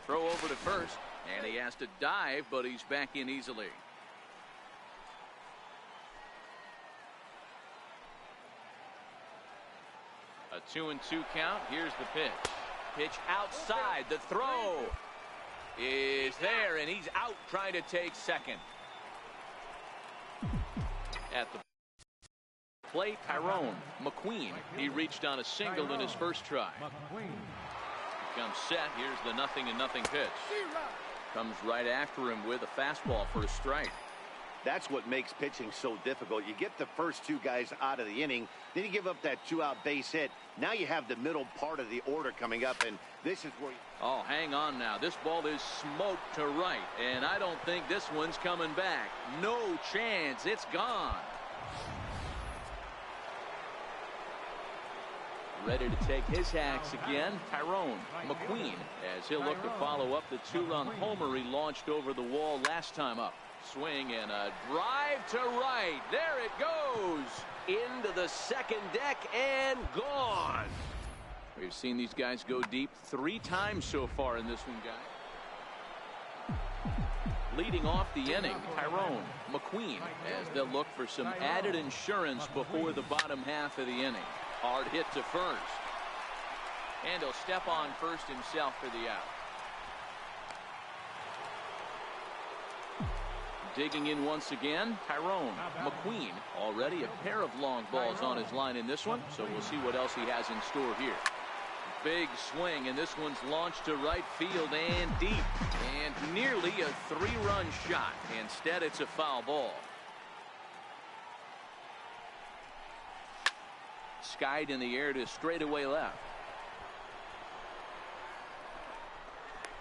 Throw over to first, and he has to dive, but he's back in easily. A 2-2 count. Here's the pitch. Pitch outside. The throw is there, and he's out trying to take second. At the plate, Tyrone McQueen. He reached on a single in his first try. Comes set. Here's the 0-0 pitch. Comes right after him with a fastball for a strike. That's what makes pitching so difficult. You get the first two guys out of the inning, then you give up that two-out base hit. Now you have the middle part of the order coming up, and this is where Oh, hang on now. This ball is smoked to right, and I don't think this one's coming back. No chance. It's gone. Ready to take his hacks again, Tyrone McQueen, as he'll look to follow up the two-run homer he launched over the wall last time up. Swing and a drive to right. There it goes. Into the second deck and gone. We've seen these guys go deep 3 times so far in this one, guys. Leading off the inning, Tyrone McQueen, as they'll look for some added insurance before the bottom half of the inning. Hard hit to first. And he'll step on first himself for the out. Digging in once again, Tyrone McQueen. Already a pair of long balls on his line in this one, so we'll see what else he has in store here. Big swing, and this one's launched to right field and deep. And nearly a 3-run shot. Instead, it's a foul ball. Skied in the air to straightaway left.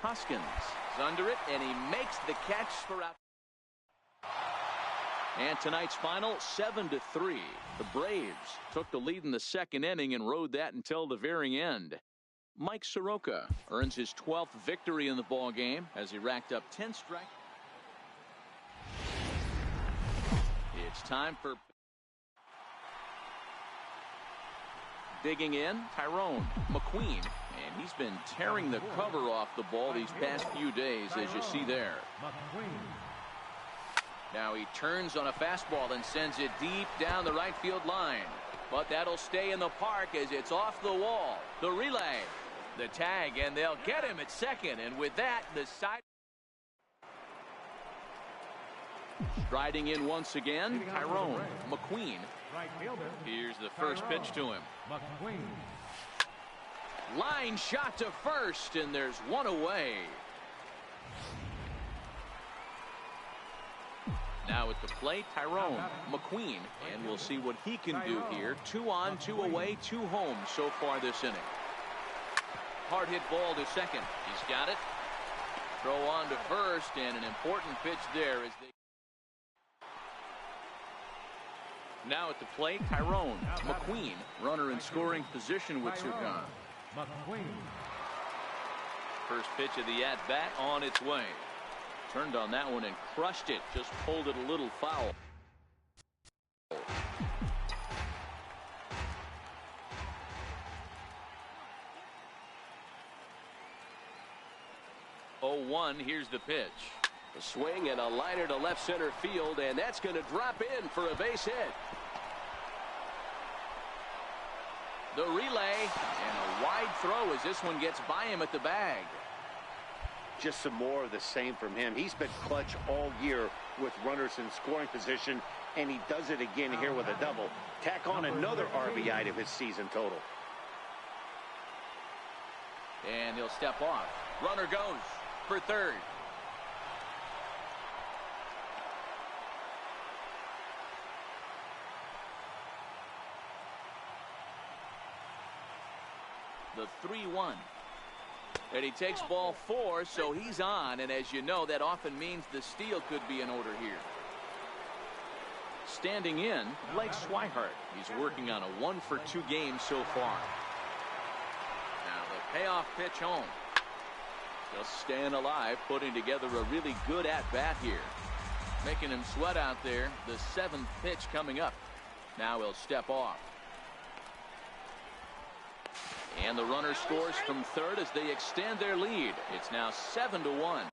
Hoskins is under it, and he makes the catch for out. And tonight's final, 7-3. The Braves took the lead in the second inning and rode that until the very end. Mike Soroka earns his 12th victory in the ball game as he racked up 10 strikes. It's time for digging in, Tyrone McQueen, and he's been tearing the cover off the ball these past few days, as you see there. Now he turns on a fastball and sends it deep down the right field line. But that'll stay in the park as it's off the wall. The relay, the tag, and they'll get him at second. And with that, the side. Striding in once again, Tyrone McQueen. Here's the first pitch to him. Line shot to first, and there's one away. Now at the plate, Tyrone McQueen, and we'll see what he can do here. 2 on, 2 away, 2 home so far this inning. Hard hit ball to second. He's got it. Throw on to first, and an important pitch there as they. Now at the plate, Tyrone McQueen, runner in scoring position with 2 gone. First pitch of the at-bat on its way. Turned on that one and crushed it. Just pulled it a little foul. 0-1. Here's the pitch. A swing and a liner to left center field, and that's going to drop in for a base hit. The relay and a wide throw as this one gets by him at the bag. Just some more of the same from him. He's been clutch all year with runners in scoring position, and he does it again here with a double. Tack on another RBI to his season total. And he'll step off. Runner goes for third. The 3-1. And he takes ball 4, so he's on, and as you know, that often means the steal could be in order here. Standing in, Blake Swihart. He's working on a 1-for-2 game so far. Now the payoff pitch home. Just staying alive, putting together a really good at-bat here. Making him sweat out there. The 7th pitch coming up. Now he'll step off. And the runner scores from third as they extend their lead. It's now 7-1.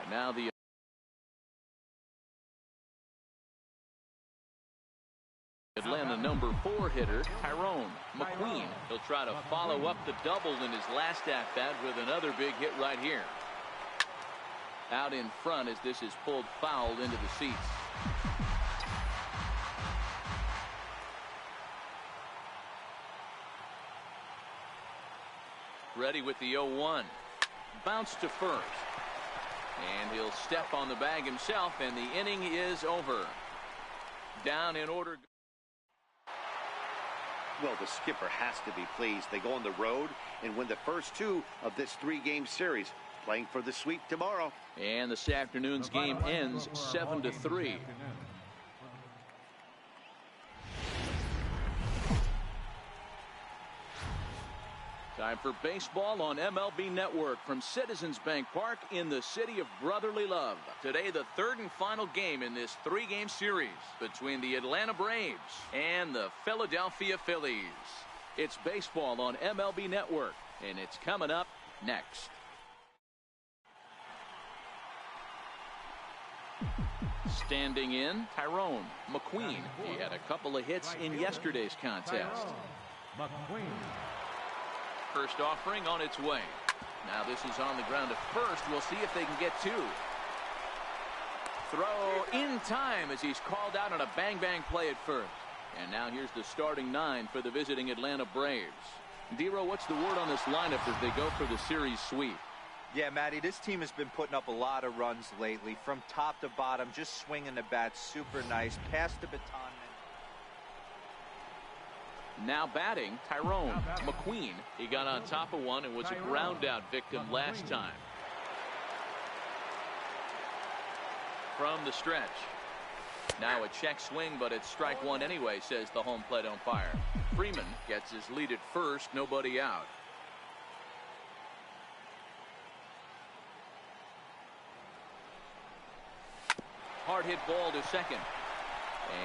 Now the hitter, Tyrone McQueen. He'll try to follow up the double in his last at-bat with another big hit right here. Out in front as this is pulled foul into the seats. Ready with the 0-1. Bounce to first. And he'll step on the bag himself, and the inning is over. Down in order. Well, the skipper has to be pleased. They go on the road and win the first two of this three-game series, playing for the sweep tomorrow. And this afternoon's game ends 7-3. Time for baseball on MLB Network from Citizens Bank Park in the city of brotherly love. Today, the third and final game in this three-game series between the Atlanta Braves and the Philadelphia Phillies. It's baseball on MLB Network, and it's coming up next. Standing in, Tyrone McQueen. He had a couple of hits in yesterday's contest. McQueen. First offering on its way. Now this is on the ground at first. We'll see if they can get two. Throw in time as he's called out on a bang-bang play at first. And now here's the starting nine for the visiting Atlanta Braves. Dero, what's the word on this lineup as they go for the series sweep? Yeah, Matty, this team has been putting up a lot of runs lately. From top to bottom, just swinging the bat super nice. Pass the baton. Now batting, Tyrone McQueen. He got on top of one and was a ground out victim last time. From the stretch. Now a check swing, but it's strike one anyway, says the home plate umpire. Freeman gets his lead at first, nobody out. Hard hit ball to second.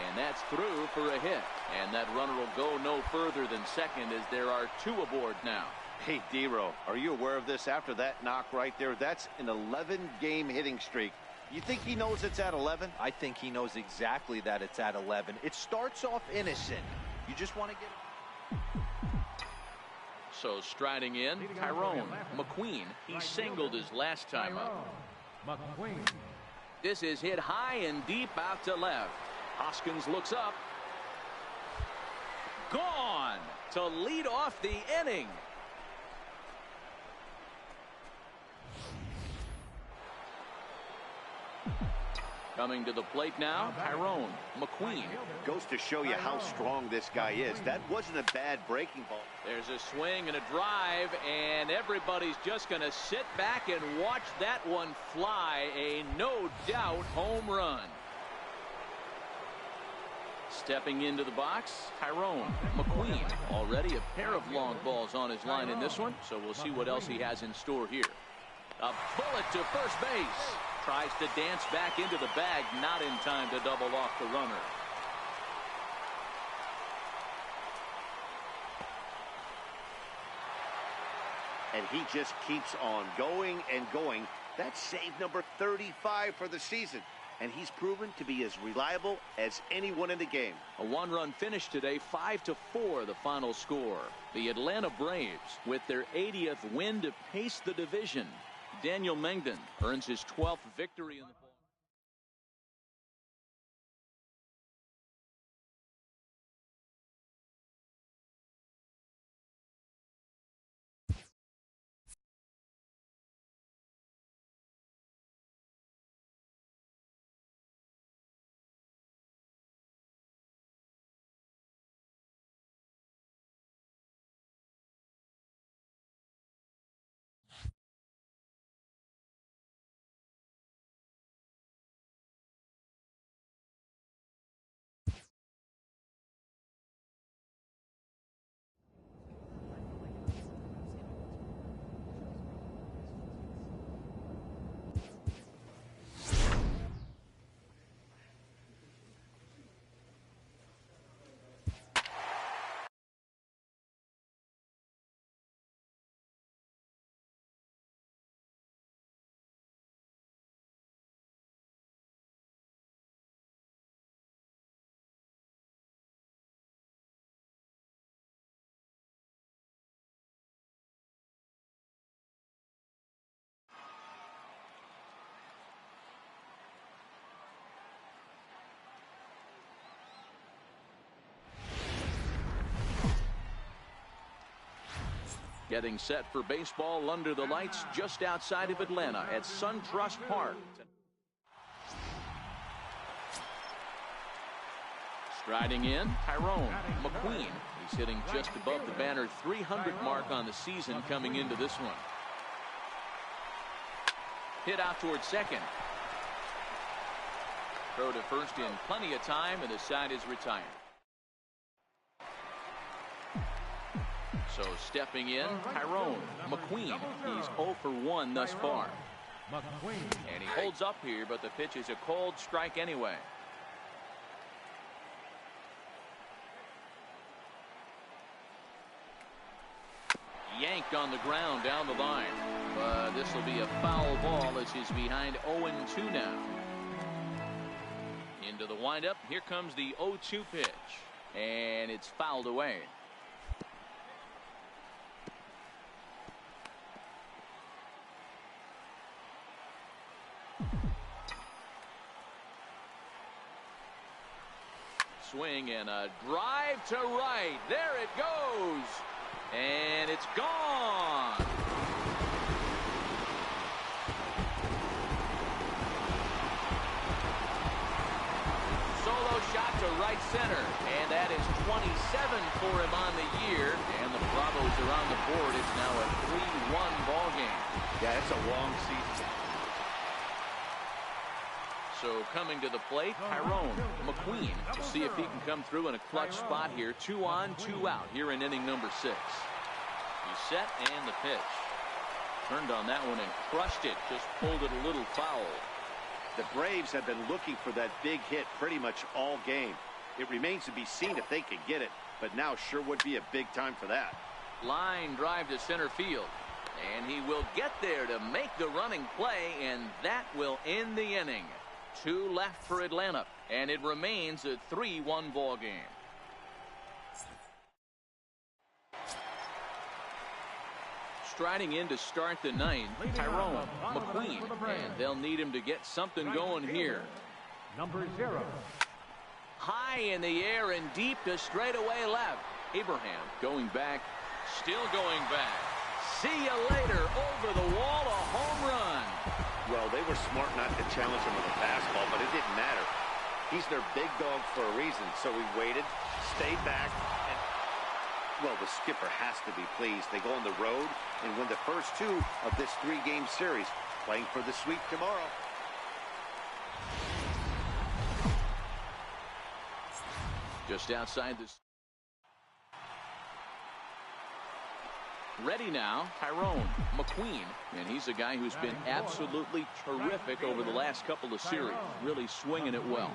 And that's through for a hit. And that runner will go no further than second as there are two aboard now. Hey, Dero, are you aware of this after that knock right there? That's an 11-game hitting streak. You think he knows it's at 11? I think he knows exactly that it's at 11. It starts off innocent. You just want to get... So striding in, Tyrone McQueen. He singled his last time up. McQueen. This is hit high and deep out to left. Hoskins looks up. Gone to lead off the inning. Coming to the plate now, Tyrone McQueen. Goes to show you how strong this guy is. That wasn't a bad breaking ball. There's a swing and a drive, and everybody's just going to sit back and watch that one fly. A no doubt home run. Stepping into the box, Tyrone McQueen. Already a pair of long balls on his line in this one, so we'll see what else he has in store here. A bullet to first base. Tries to dance back into the bag, not in time to double off the runner. And he just keeps on going and going. That's save number 35 for the season. And he's proven to be as reliable as anyone in the game. A one-run finish today, 5-4 the final score. The Atlanta Braves with their 80th win to pace the division. Daniel Mengden earns his 12th victory in the Getting set for baseball under the lights just outside of Atlanta at SunTrust Park. Striding in, Tyrone McQueen. He's hitting just above the banner 300 mark on the season coming into this one. Hit out towards second. Throw to first in plenty of time, and the side is retired. So stepping in, Tyrone McQueen. He's 0 for 1 thus far. And he holds up here, but the pitch is a cold strike anyway. Yanked on the ground down the line. This will be a foul ball as he's behind 0-2 now. Into the windup. Here comes the 0-2 pitch. And it's fouled away. Swing and a drive to right. There it goes. And it's gone. Solo shot to right center. And that is 27 for him on the year. And the Bravos are on the board. It's now a 3-1 ball game. Yeah, it's a long season. So coming to the plate, Tyrone McQueen. We'll see if he can come through in a clutch spot here. 2 on, 2 out here in inning number 6. He's set and the pitch. Turned on that one and crushed it. Just pulled it a little foul. The Braves have been looking for that big hit pretty much all game. It remains to be seen if they can get it, but now sure would be a big time for that. Line drive to center field. And he will get there to make the running play, and that will end the inning. 2 left for Atlanta, and it remains a 3-1 ball game. Striding in to start the ninth, Tyrone McQueen, and they'll need him to get something going here. Number 0. High in the air and deep to straightaway left. Abraham going back, still going back. See you later, over the wall, a home run. Well, they were smart not to challenge him with a fastball, but it didn't matter. He's their big dog for a reason, so he waited, stayed back, and, well, the skipper has to be pleased. They go on the road and win the first 2 of this 3-game series, playing for the sweep tomorrow. Just outside this. Ready now, Tyrone McQueen, and he's a guy who's been absolutely terrific over the last couple of series, really swinging it well.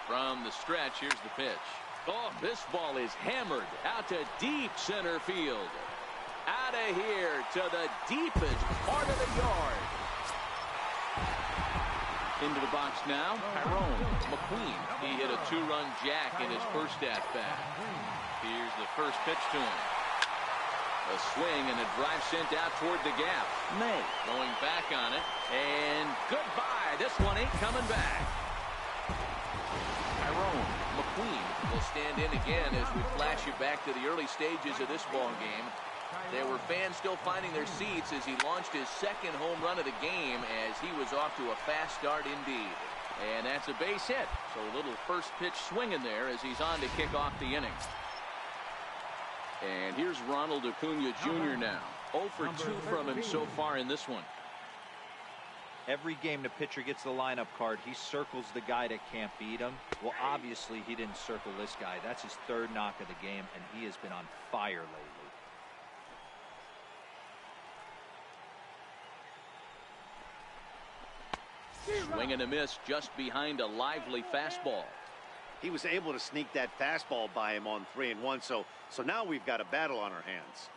From the stretch, here's the pitch. Oh, this ball is hammered out to deep center field. Out of here to the deepest part of the yard. Into the box now, Tyrone McQueen. He hit a 2-run jack in his first at-bat. Here's the first pitch to him. A swing and a drive sent out toward the gap. May going back on it. And goodbye. This one ain't coming back. Tyrone McQueen will stand in again as we flash you back to the early stages of this ball game. There were fans still finding their seats as he launched his second home run of the game as he was off to a fast start indeed. And that's a base hit. So a little first pitch swing in there as he's on to kick off the inning. And here's Ronald Acuna Jr. now. 0 for 2 from him so far in this one. Every game the pitcher gets the lineup card, he circles the guy that can't beat him. Well, obviously he didn't circle this guy. That's his 3rd knock of the game, and he has been on fire lately. Swing and a miss just behind a lively fastball. He was able to sneak that fastball by him on 3-1, so now we've got a battle on our hands.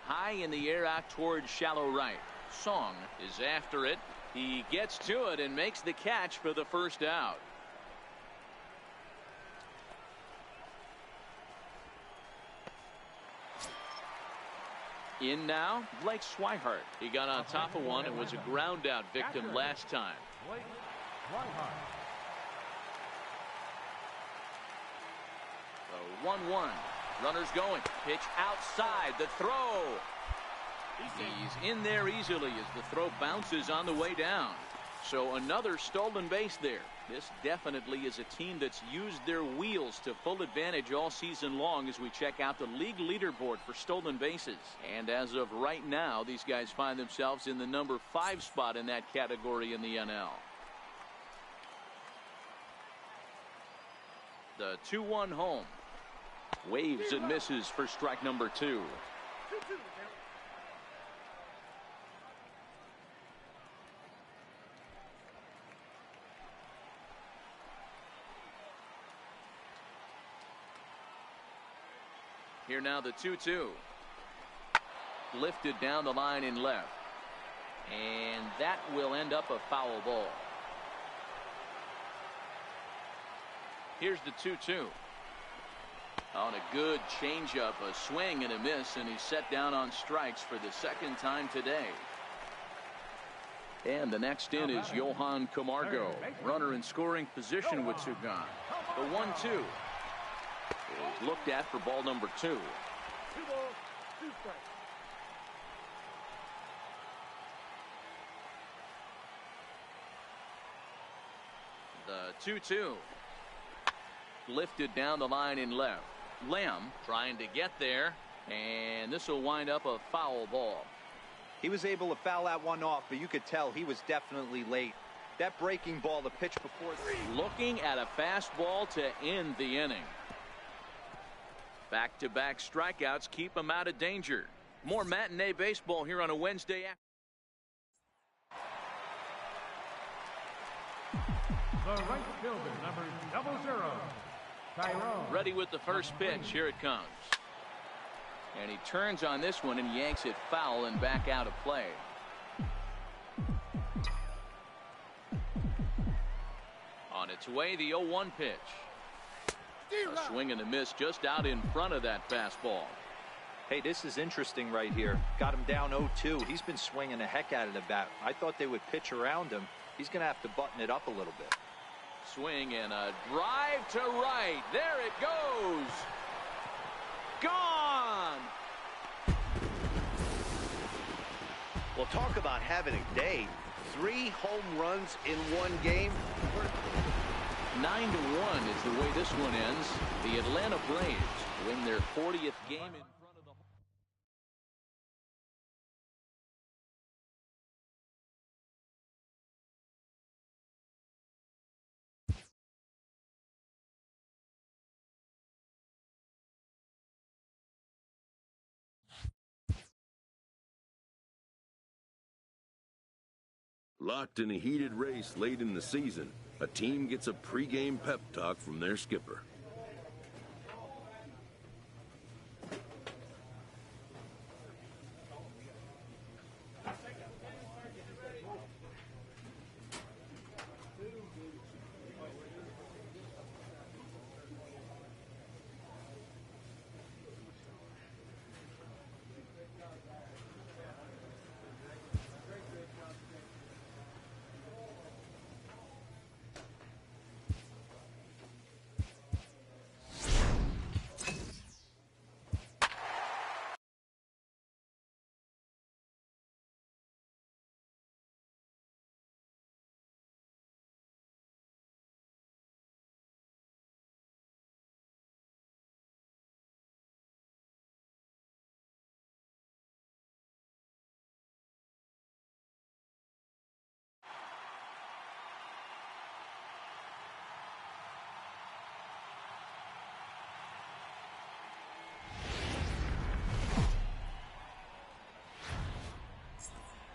High in the air out towards shallow right. Song is after it. He gets to it and makes the catch for the first out. In now, Blake Swihart. He got on top of one and was a ground out victim last time. Blake Swihart. So 1-1. Runners going. Pitch outside. The throw. He's in there easily as the throw bounces on the way down. So another stolen base there. This definitely is a team that's used their wheels to full advantage all season long as we check out the league leaderboard for stolen bases. And as of right now, these guys find themselves in the number 5 spot in that category in the NL. The 2-1 home. Waves and misses for strike number 2. Here now the 2-2. Lifted down the line in left. And that will end up a foul ball. Here's the 2-2. On a good changeup, a swing and a miss, and he's set down on strikes for the second time today. And the next in is Johan Camargo. Runner in scoring position with Sugan. The 1-2 is looked at for ball number 2. 2 balls, 2 strikes. The 2-2. Lifted down the line in left. Lamb trying to get there, and this will wind up a foul ball. He was able to foul that one off, but you could tell he was definitely late. That breaking ball, the pitch before. Looking at a fastball to end the inning. Back-to-back strikeouts keep him out of danger. More matinee baseball here on a Wednesday afternoon. The right fielder, number 00, Tyrone. Ready with the first pitch. Here it comes. And he turns on this one and yanks it foul and back out of play. On its way, the 0-1 pitch. A swing and a miss just out in front of that fastball. Hey, this is interesting right here. Got him down 0-2. He's been swinging the heck out of the bat. I thought they would pitch around him. He's going to have to button it up a little bit. Swing and a drive to right. There it goes. Gone. Well, talk about having a day. 3 home runs in 1 game. 9-1 is the way this one ends. The Atlanta Braves win their 40th game in front of the Locked in a heated race late in the season, a team gets a pregame pep talk from their skipper.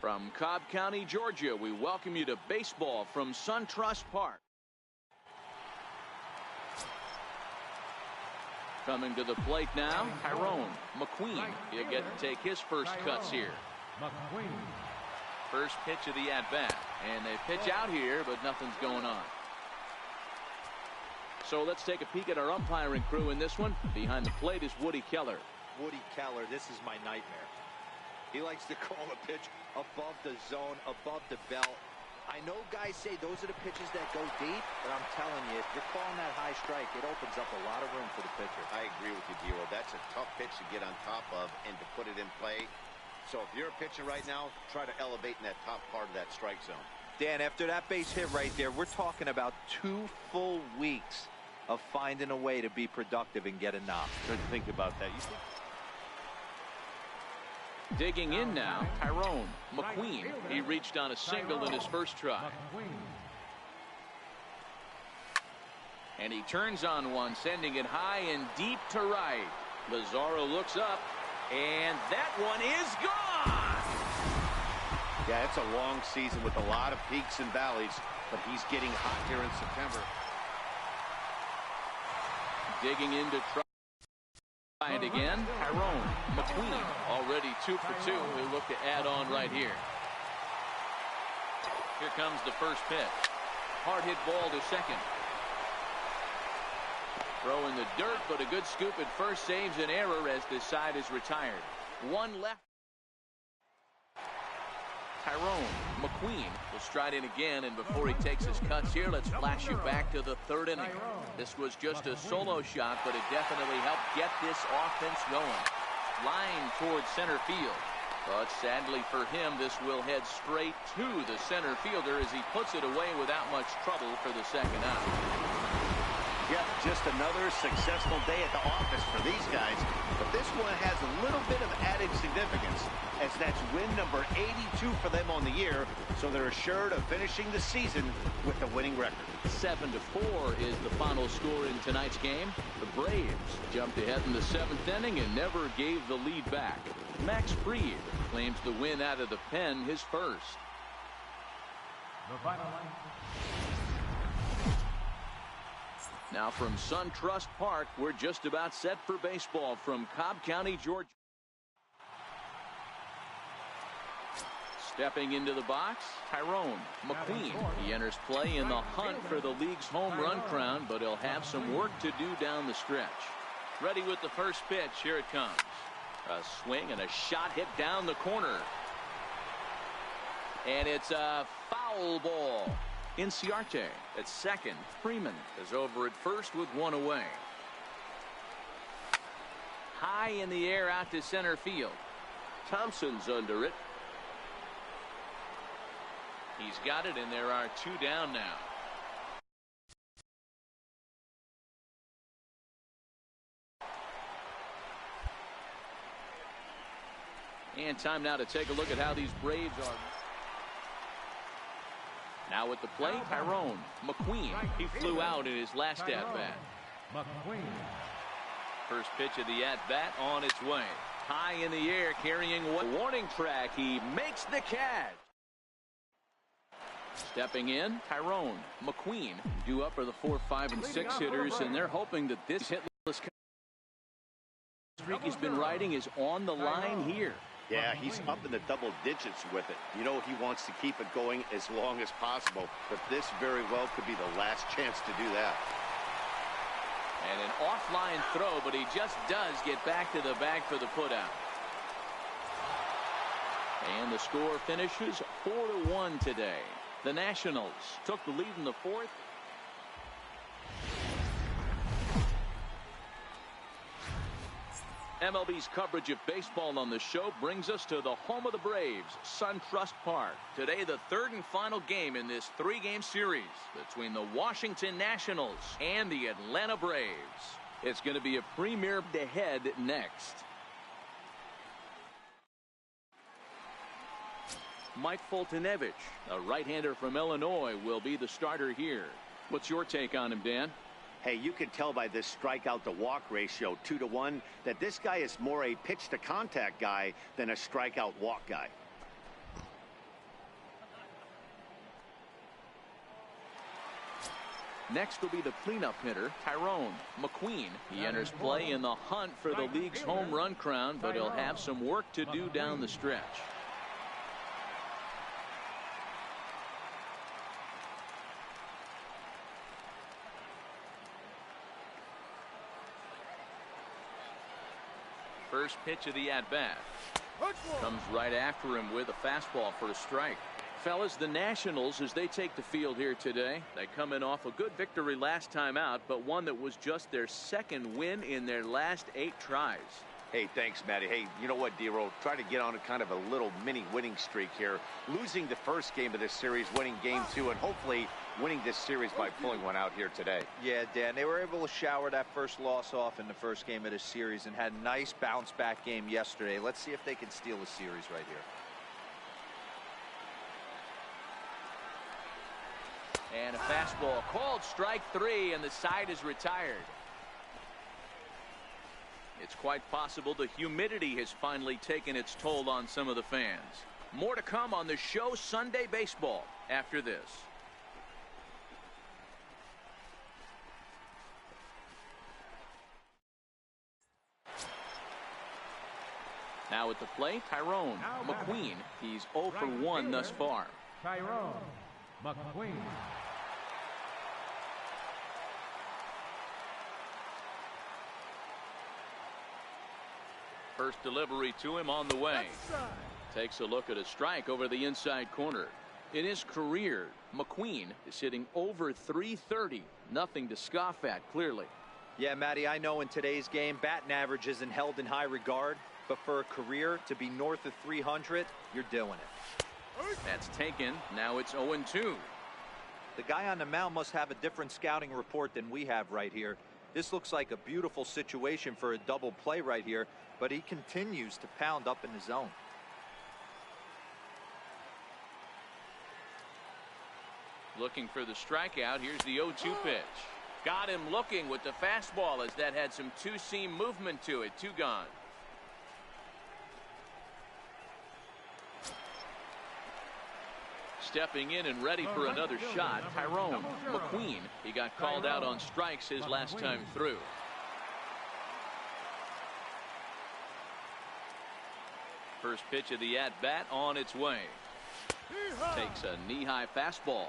From Cobb County, Georgia, we welcome you to baseball from SunTrust Park. Coming to the plate now, Tyrone McQueen. He'll get to take his first cuts here. McQueen. First pitch of the at-bat. And they pitch out here, but nothing's going on. So let's take a peek at our umpiring crew in this one. Behind the plate is Woody Keller. Woody Keller, this is my nightmare. He likes to call a pitch above the zone, above the belt. I know guys say those are the pitches that go deep, but I'm telling you, if you're calling that high strike, it opens up a lot of room for the pitcher. I agree with you, D-Roll. That's a tough pitch to get on top of and to put it in play. So if you're a pitcher right now, try to elevate in that top part of that strike zone. Dan, after that base hit right there, we're talking about 2 full weeks of finding a way to be productive and get a knock. Good to think about that. You think? Digging in now, Tyrone McQueen. He reached on a single in his first try. And he turns on one, sending it high and deep to right. Lazaro looks up, and that one is gone. Yeah, it's a long season with a lot of peaks and valleys, but he's getting hot here in September. Digging in to try it again. Tyrone McQueen already 2 for 2. He'll look to add on right here. Here comes the first pitch. Hard hit ball to second. Throw in the dirt, but a good scoop at first saves an error as this side is retired. One left. Tyrone McQueen will stride in again, and before he takes his cuts here, let's flash you back to the 3rd inning. This was just a solo shot, but it definitely helped get this offense going. Line towards center field. But sadly for him, this will head straight to the center fielder as he puts it away without much trouble for the second out. Yep, just another successful day at the office for these guys. But this one has a little bit of added significance, as that's win number 82 for them on the year, so they're assured of finishing the season with a winning record. 7-4 is the final score in tonight's game. The Braves jumped ahead in the 7th inning and never gave the lead back. Max Fried claims the win out of the pen, his first. The final. Now from SunTrust Park, we're just about set for baseball from Cobb County, Georgia. Stepping into the box, Tyrone McQueen. He enters play in the hunt for the league's home run crown, but he'll have some work to do down the stretch. Ready with the first pitch. Here it comes. A swing and a shot hit down the corner. And it's a foul ball. Inciarte at second. Freeman is over at first with one away. High in the air out to center field. Thompson's under it. He's got it, and there are 2 down now. And time now to take a look at how these Braves are. Now at the plate, Tyrone McQueen. He flew out in his last at-bat. McQueen. First pitch of the at-bat on its way. High in the air, carrying one warning track. He makes the catch. Stepping in, Tyrone McQueen. Due up for the 4, 5, and 6 hitters, and they're hoping that this hitless streak he's been riding is on the line here. Yeah, he's up in the double digits with it. You know, he wants to keep it going as long as possible, but this very well could be the last chance to do that. And an offline throw, but he just does get back to the bag for the putout. And the score finishes 4-1 today. The Nationals took the lead in the 4th. MLB's coverage of baseball on the show brings us to the home of the Braves, SunTrust Park. Today, the 3rd and final game in this 3-game series between the Washington Nationals and the Atlanta Braves. It's going to be a premier ahead next. Mike Foltynewicz, a right-hander from Illinois, will be the starter here. What's your take on him, Dan? Hey, you can tell by this strikeout-to-walk ratio, 2-to-1, that this guy is more a pitch-to-contact guy than a strikeout-walk guy. Next will be the cleanup hitter, Tyrone McQueen. He enters play in the hunt for the league's home run crown, but he'll have some work to do down the stretch. First pitch of the at-bat. Comes right after him with a fastball for a strike. fellas, the Nationals, as they take the field here today, they come in off a good victory last time out, but one that was just their second win in their last 8 tries. Hey, thanks, Matty. Hey, you know what, D-Roll? Try to get on a kind of a little mini winning streak here. Losing the first game of this series, winning game 2, and hopefully winning this series by pulling one out here today. Yeah, Dan, they were able to shower that first loss off in the first game of this series and had a nice bounce-back game yesterday. Let's see if they can steal the series right here. And a fastball called strike 3, and the side is retired. It's quite possible the humidity has finally taken its toll on some of the fans. More to come on the show Sunday Baseball after this. Now at the plate, Tyrone McQueen. He's 0 for 1 thus far. Tyrone McQueen. First delivery to him on the way. Takes a look at a strike over the inside corner. In his career, McQueen is hitting over .330. Nothing to scoff at, clearly. Yeah, Matty, I know in today's game, batting average isn't held in high regard, but for a career to be north of 300, you're doing it. That's taken. Now it's 0-2. The guy on the mound must have a different scouting report than we have right here. This looks like a beautiful situation for a double play right here, but he continues to pound up in the zone. Looking for the strikeout. Here's the 0-2 pitch. Got him looking with the fastball, as that had some two-seam movement to it. 2 gone. Stepping in and ready for another shot, Tyrone McQueen. He got called out on strikes his last time through. First pitch of the at-bat on its way. Takes a knee-high fastball.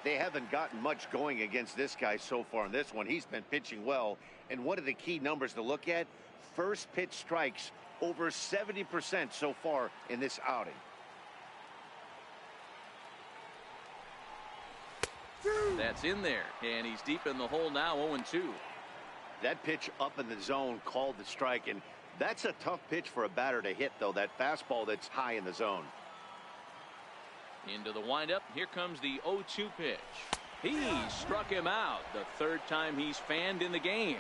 They haven't gotten much going against this guy so far in this one. He's been pitching well, and one of the key numbers to look at, first pitch strikes over 70% so far in this outing. That's in there, and he's deep in the hole now. 0-2. That pitch up in the zone called the strike, and that's a tough pitch for a batter to hit, though, that fastball that's high in the zone. Into the windup. Here comes the 0-2 pitch. He struck him out. The 3rd time he's fanned in the game.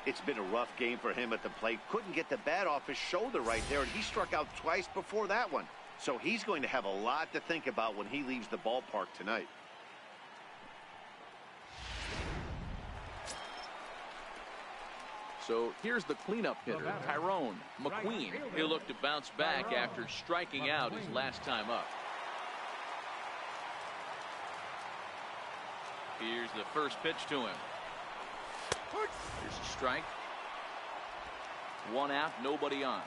It's been a rough game for him at the plate. Couldn't get the bat off his shoulder right there, and he struck out twice before that one. So he's going to have a lot to think about when he leaves the ballpark tonight. So here's the cleanup hitter, Tyrone McQueen. He'll look to bounce back after striking out his last time up. Here's the first pitch to him. Here's a strike. 1 out, nobody on.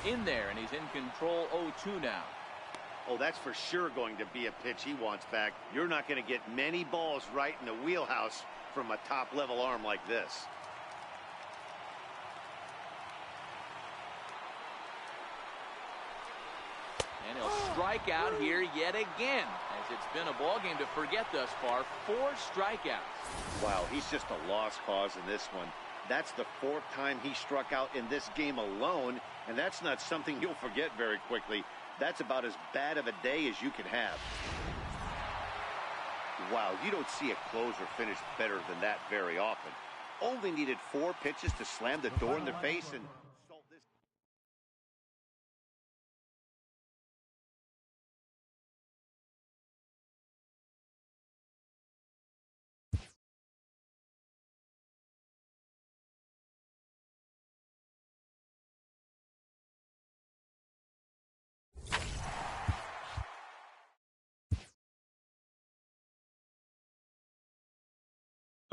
In there, and he's in control. 0-2 now. Oh, that's for sure going to be a pitch he wants back. You're not going to get many balls right in the wheelhouse from a top-level arm like this. And he'll strike out here yet again, as it's been a ball game to forget thus far. 4 strikeouts. Wow, he's just a lost cause in this one. That's the 4th time he struck out in this game alone, and that's not something you'll forget very quickly. That's about as bad of a day as you can have. Wow, you don't see a closer finish better than that very often. Only needed 4 pitches to slam the door in their face and solve this.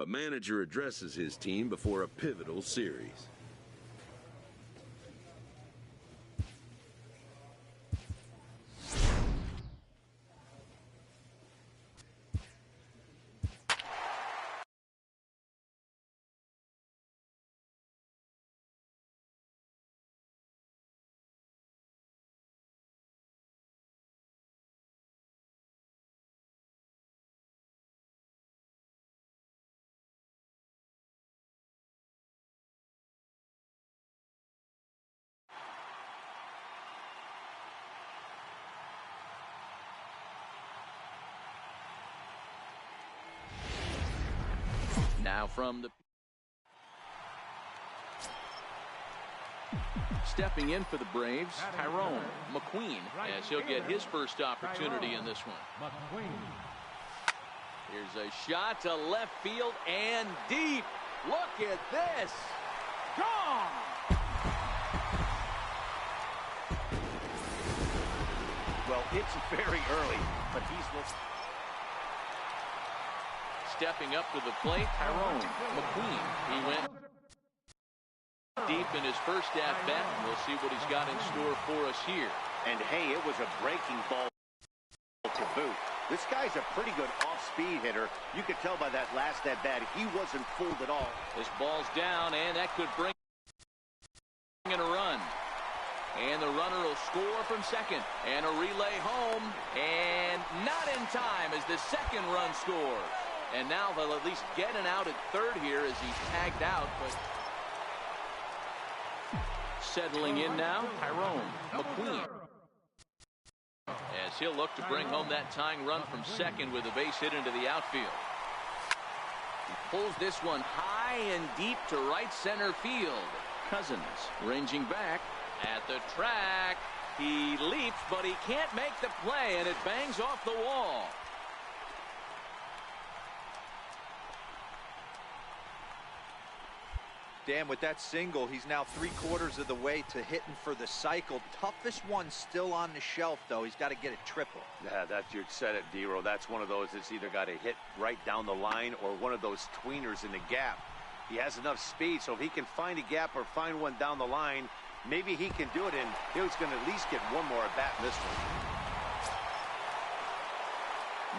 A manager addresses his team before a pivotal series. Now from the stepping in for the Braves, Tyrone McQueen, as he'll get his first opportunity in this one. Here's a shot to left field and deep. Look at this. Gone. Well, it's very early, but he's stepping up to the plate, Tyrone McQueen. He went deep in his first at-bat. We'll see what he's got in store for us here. And hey, it was a breaking ball to boot. This guy's a pretty good off-speed hitter. You could tell by that last at-bat he wasn't fooled at all. This ball's down, and that could bring in a run. And the runner will score from second. And a relay home. And not in time as the second run scores. And now they'll at least get an out at third here as he's tagged out. But settling in now, Tyrone McQueen. As he'll look to bring home that tying run from second with a base hit into the outfield. He pulls this one high and deep to right center field. Cousins ranging back at the track. He leaps, but he can't make the play, and it bangs off the wall. Dan, with that single, he's now 3/4 of the way to hitting for the cycle. Toughest one still on the shelf, though. He's got to get a triple. Yeah, you said it, D-Row. That's one of those that's either got to hit right down the line or one of those tweeners in the gap. He has enough speed, so if he can find a gap or find one down the line, maybe he can do it, and he's going to at least get one more at-bat in this one.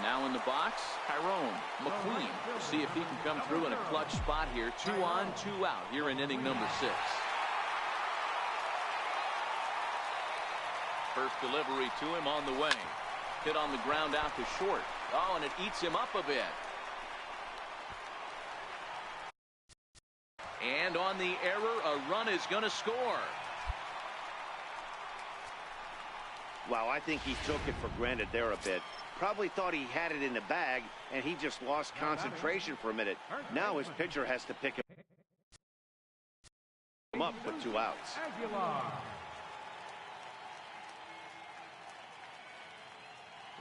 Now in the box, Tyrone McQueen. We'll see if he can come through in a clutch spot here. 2 on, 2 out here in inning number 6. First delivery to him on the way. Hit on the ground out to short. Oh, and it eats him up a bit. And on the error, a run is going to score. Wow, I think he took it for granted there a bit. Probably thought he had it in the bag, and he just lost concentration for a minute. Now his pitcher has to pick him up with 2 outs.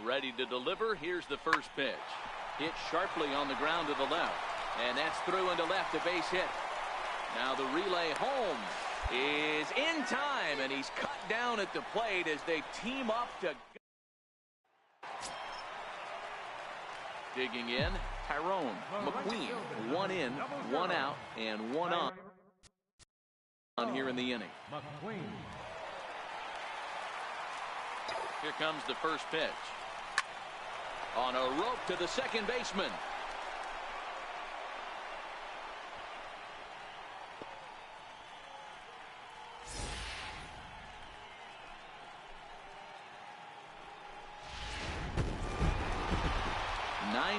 Ready to deliver. Here's the first pitch. Hit sharply on the ground to the left. And that's through into left, a base hit. Now the relay home is in time, and he's cut down at the plate as they team up to... Digging in, Tyrone McQueen. 1 in, 1 out, and 1 on here in the inning. Here comes the first pitch. On a rope to the second baseman.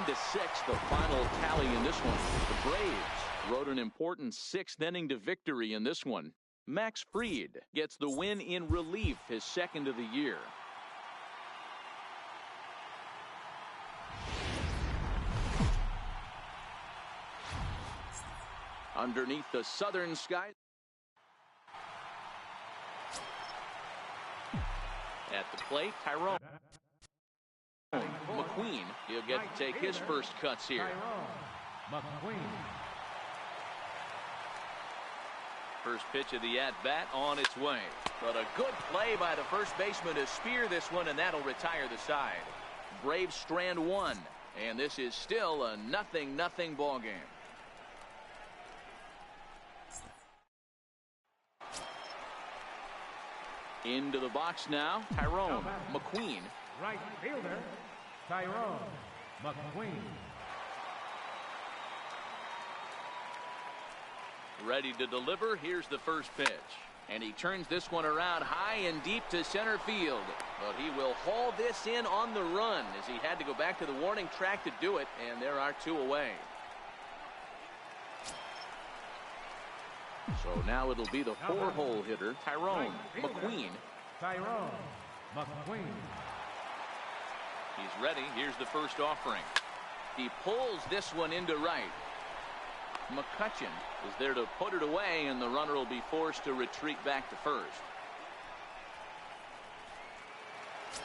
To 6, the final tally in this one. The Braves rode an important 6th inning to victory in this one. Max Fried gets the win in relief, his 2nd of the year. Underneath the southern sky. At the plate, Tyrone McQueen. He'll get to take his first cuts here. First pitch of the at-bat on its way. But a good play by the first baseman to spear this one, and that'll retire the side. Braves strand 1, and this is still a 0-0 ball game. Into the box now, Tyrone McQueen. Right fielder, Tyrone McQueen. Ready to deliver. Here's the first pitch. And he turns this one around high and deep to center field. But he will haul this in on the run as he had to go back to the warning track to do it. And there are 2 away. So now it'll be the 4-hole hitter, Tyrone McQueen. Tyrone McQueen. He's ready. Here's the first offering. He pulls this one into right. McCutcheon is there to put it away, and the runner will be forced to retreat back to first.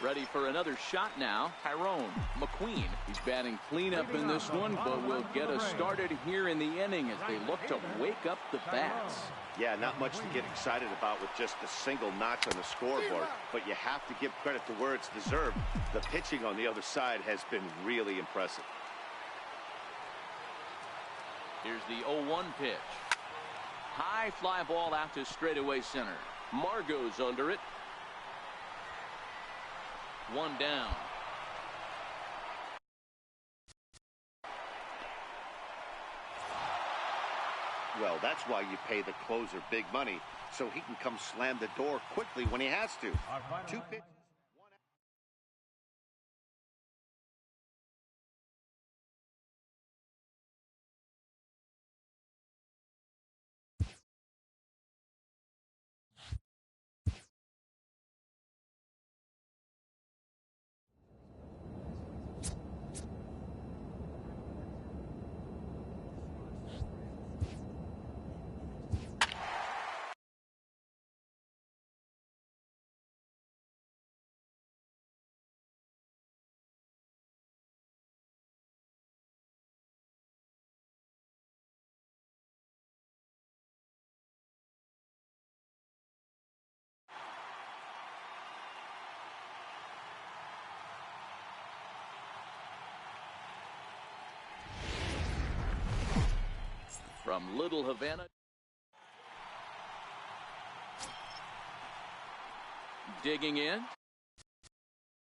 Ready for another shot now, Tyrone McQueen. He's batting cleanup in this one, but will get us started here in the inning as they look to wake up the bats. Yeah, not much to get excited about with just a single notch on the scoreboard, but you have to give credit to where it's deserved. The pitching on the other side has been really impressive. Here's the 0-1 pitch. High fly ball out to straightaway center. Margot's under it. One down. Well, that's why you pay the closer big money, so he can come slam the door quickly when he has to. Two pitches. From Little Havana. Digging in.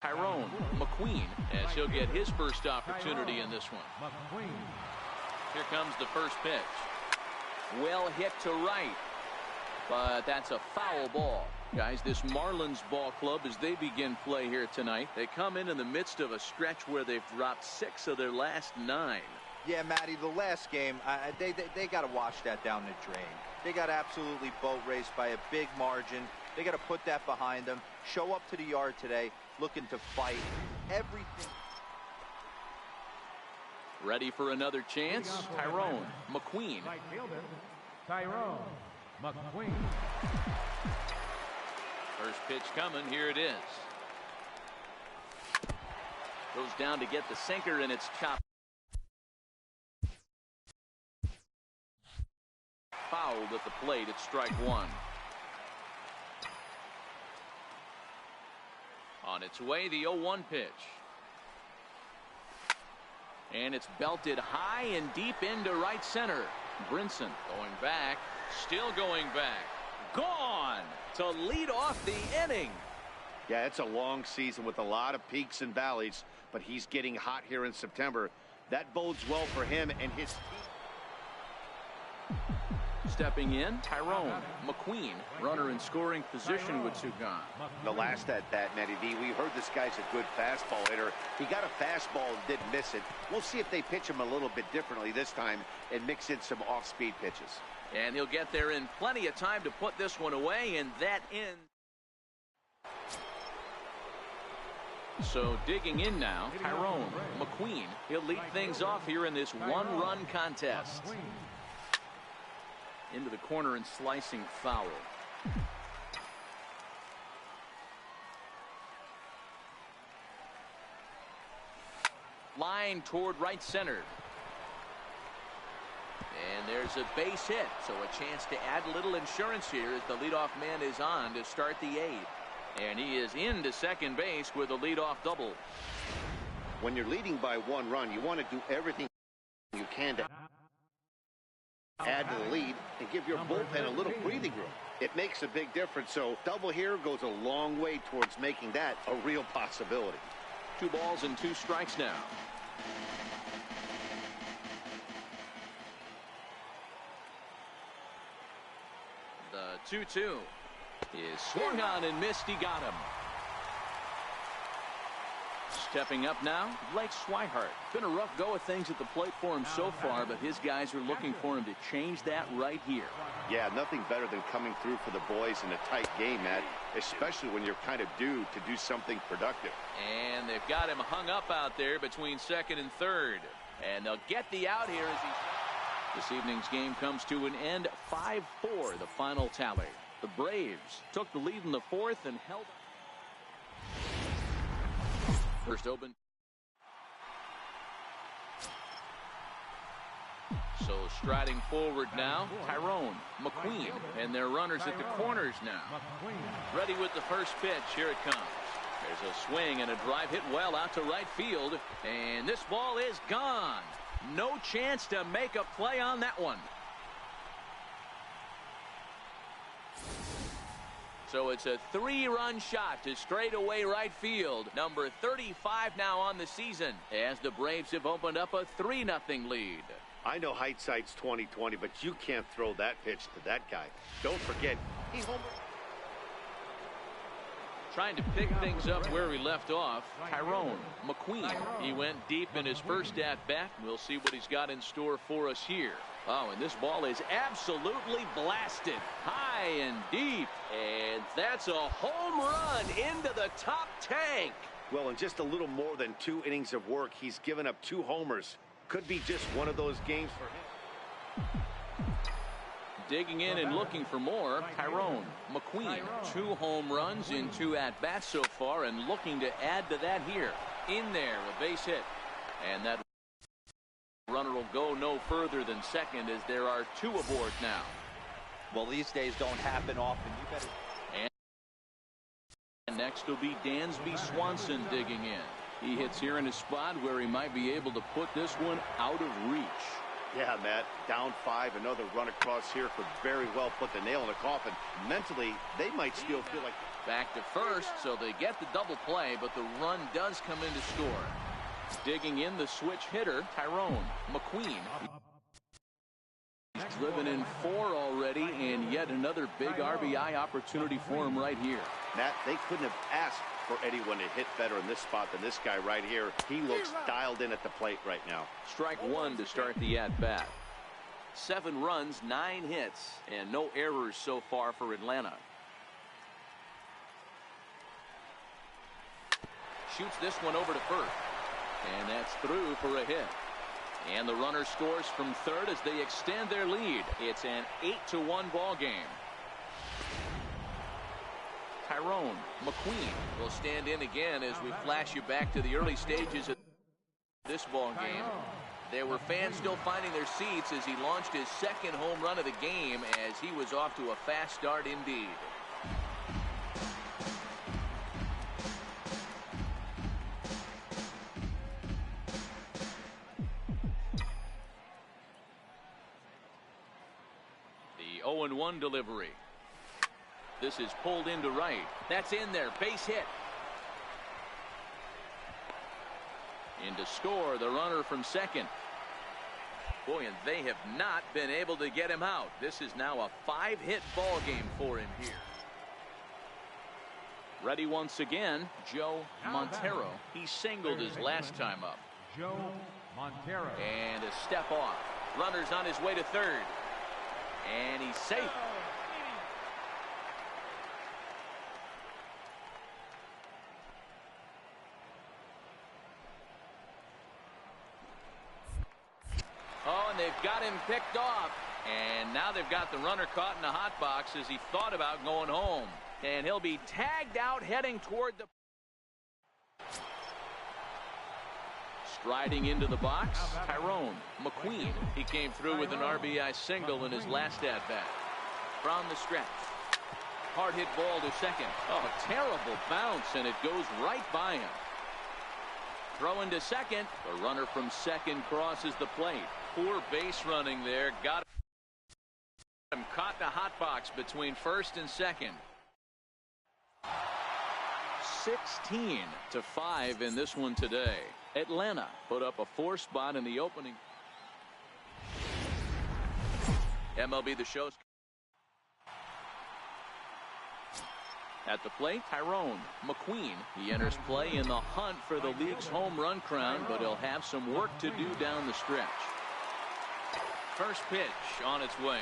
Tyrone McQueen, as he'll get his first opportunity in this one. Here comes the first pitch. Well hit to right, but that's a foul ball. Guys, this Marlins ball club, as they begin play here tonight, they come in the midst of a stretch where they've dropped 6 of their last 9. Yeah, Matty, the last game, they got to wash that down the drain. They got absolutely boat raced by a big margin. They got to put that behind them. Show up to the yard today looking to fight everything. Ready for another chance? Tyrone McQueen. Tyrone McQueen. First pitch coming. Here it is. Goes down to get the sinker, and it's chopped. Fouled at the plate at strike 1. On its way, the 0-1 pitch. And it's belted high and deep into right center. Brinson going back, still going back. Gone to lead off the inning. Yeah, it's a long season with a lot of peaks and valleys, but he's getting hot here in September. That bodes well for him and his team. Stepping in, Tyrone McQueen, runner in scoring position with 2 gone. The last at bat, Matty V, we heard this guy's a good fastball hitter. He got a fastball and didn't miss it. We'll see if they pitch him a little bit differently this time and mix in some off-speed pitches. And he'll get there in plenty of time to put this one away, and that ends. So digging in now, Tyrone McQueen. He'll lead things off here in this 1-run contest. Into the corner and slicing foul. Line toward right center. And there's a base hit, so a chance to add a little insurance here as the leadoff man is on to start the 8th. And he is into second base with a leadoff double. When you're leading by 1 run, you want to do everything you can to add to the lead and give your bullpen a little breathing room. It makes a big difference, so double here goes a long way towards making that a real possibility. 2 balls and 2 strikes now. The 2-2 is swung on and missed. He got him. Stepping up now, Blake Swihart. Been a rough go of things at the plate for him so far, but his guys are looking for him to change that right here. Yeah, nothing better than coming through for the boys in a tight game, Matt, especially when you're kind of due to do something productive. And they've got him hung up out there between second and third. And they'll get the out here as he... This evening's game comes to an end 5-4, the final tally. The Braves took the lead in the fourth and held. First open. So striding forward now, Tyrone McQueen, and their runners at the corners now. Ready with the first pitch. Here it comes. There's a swing and a drive hit well out to right field, and this ball is gone. No chance to make a play on that one. So it's a 3-run shot to straightaway right field. Number 35 now on the season, as the Braves have opened up a 3-0 lead. I know hindsight's 20/20, but you can't throw that pitch to that guy. Don't forget, he homered. Trying to pick things up where we left off, Tyrone McQueen. He went deep in his first at-bat. We'll see what he's got in store for us here. Oh, and this ball is absolutely blasted high and deep. And that's a home run into the top tank. Well, in just a little more than 2 innings of work, he's given up 2 homers. Could be just one of those games for him. Digging in and looking for more, Tyrone McQueen. 2 home runs in 2 at-bats so far, and looking to add to that here. In there, a base hit. And that runner will go no further than second, as there are 2 aboard now. Well, these days don't happen often. You better. And next will be Dansby Swanson digging in. He hits here in a spot where he might be able to put this one out of reach. Yeah, Matt, down 5, another run across here could very well put the nail in the coffin. Mentally, they might still feel like... Back to first, so they get the double play, but the run does come in to score. Digging in, the switch hitter, Tyrone McQueen. He's driven in 4 already, and yet another big RBI opportunity for him right here. Matt, they couldn't have asked for anyone to hit better in this spot than this guy right here. He looks dialed in at the plate right now. Strike 1 to start the at-bat. 7 runs, 9 hits, and no errors so far for Atlanta. Shoots this one over to first, and that's through for a hit. And the runner scores from third as they extend their lead. It's an 8-1 ball game. Tyrone McQueen will stand in again as we flash you back to the early stages of this ball game. There were fans still finding their seats as he launched his 2nd home run of the game, as he was off to a fast start indeed. The 0-1 delivery. This is pulled into right. That's in there. Base hit. In to score, the runner from second. Boy, and they have not been able to get him out. This is now a 5-hit ball game for him here. Ready once again, Joe Montero. He singled his last time up. Joe Montero. And a step off. Runner's on his way to third. And he's safe. Oh, and they've got him picked off. And now they've got the runner caught in the hot box as he thought about going home. And he'll be tagged out heading toward the... Striding into the box, Tyrone McQueen. He came through with an RBI single in his last at-bat. From the stretch. Hard hit ball to second. Oh, a terrible bounce, and it goes right by him. Throw into second. The runner from second crosses the plate. Poor base running there. Got him caught in the hot box between first and second. 16-5 in this one today. Atlanta put up a 4 spot in the opening. MLB The Show's at the plate, Tyrone McQueen. He enters play in the hunt for the league's home run crown, but he'll have some work to do down the stretch. First pitch on its way.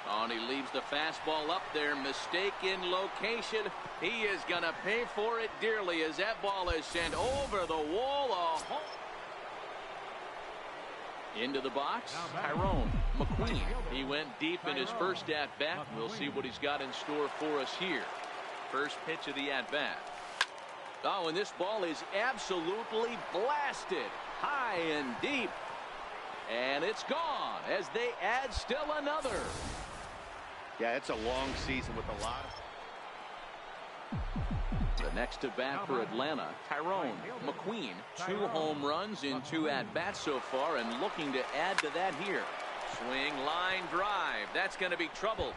Oh, and he leaves the fastball up there. Mistake in location. He is going to pay for it dearly as that ball is sent over the wall. Into the box, Tyrone McQueen. He went deep in his first at-bat. We'll see what he's got in store for us here. First pitch of the at-bat. Oh, and this ball is absolutely blasted. High and deep. And it's gone as they add still another. Yeah, it's a long season with a lot of... The next to bat for Atlanta, Tyrone McQueen. 2 home runs in 2 at-bats so far, and looking to add to that here. Swing, line, drive. That's going to be trouble.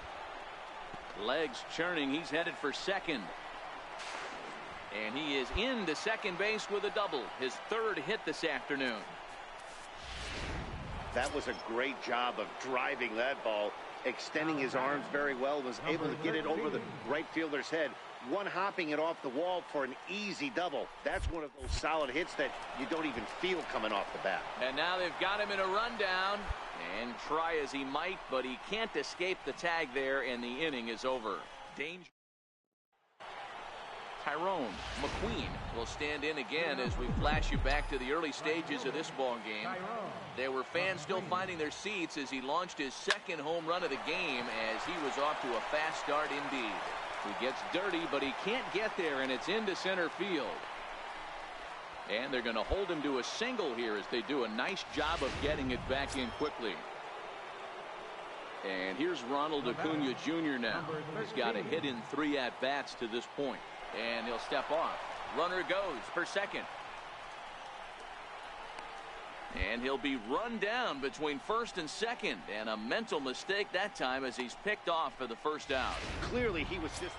Legs churning. He's headed for second. And he is into second base with a double. His 3rd hit this afternoon. That was a great job of driving that ball, extending his arms very well, was able to get it over the right fielder's head. One hopping it off the wall for an easy double. That's one of those solid hits that you don't even feel coming off the bat. And now they've got him in a rundown. And try as he might, but he can't escape the tag there, and the inning is over. Danger. Tyrone McQueen will stand in again as we flash you back to the early stages of this ball game. There were fans still finding their seats as he launched his 2nd home run of the game, as he was off to a fast start indeed. He gets dirty, but he can't get there, and it's into center field. And they're going to hold him to a single here as they do a nice job of getting it back in quickly. And here's Ronald Acuna Jr. now. He's got a hit in 3 at-bats to this point. And he'll step off. Runner goes for second. And he'll be run down between first and second. And a mental mistake that time as he's picked off for the first out. Clearly he was just...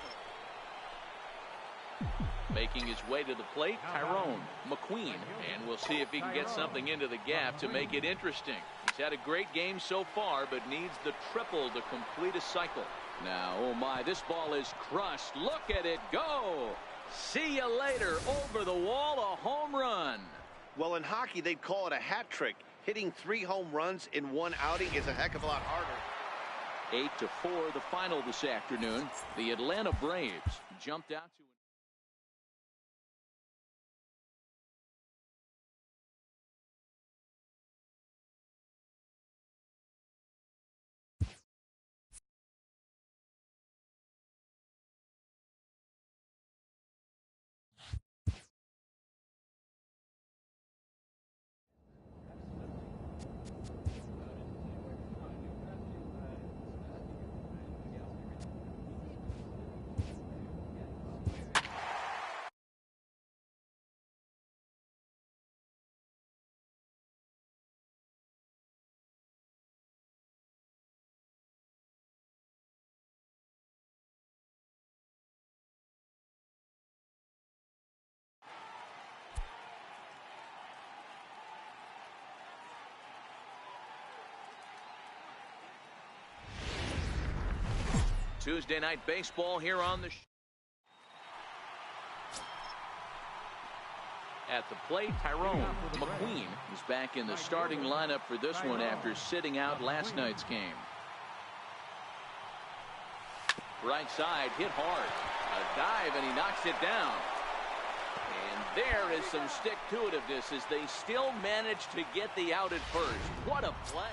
Making his way to the plate, Tyrone McQueen. And we'll see if he can get something into the gap to make it interesting. He's had a great game so far, but needs the triple to complete a cycle. Now, oh my, this ball is crushed. Look at it go. See you later. Over the wall, a home run. Well, in hockey, they'd call it a hat trick. Hitting 3 home runs in 1 outing is a heck of a lot harder. 8-4, the final this afternoon. The Atlanta Braves jumped out to... Tuesday night baseball here on the At the plate, Tyrone McQueen is back in the starting lineup for this one after sitting out last night's game. Right side, hit hard. A dive, and he knocks it down. And there is some stick-to-itiveness as they still manage to get the out at first. What a play.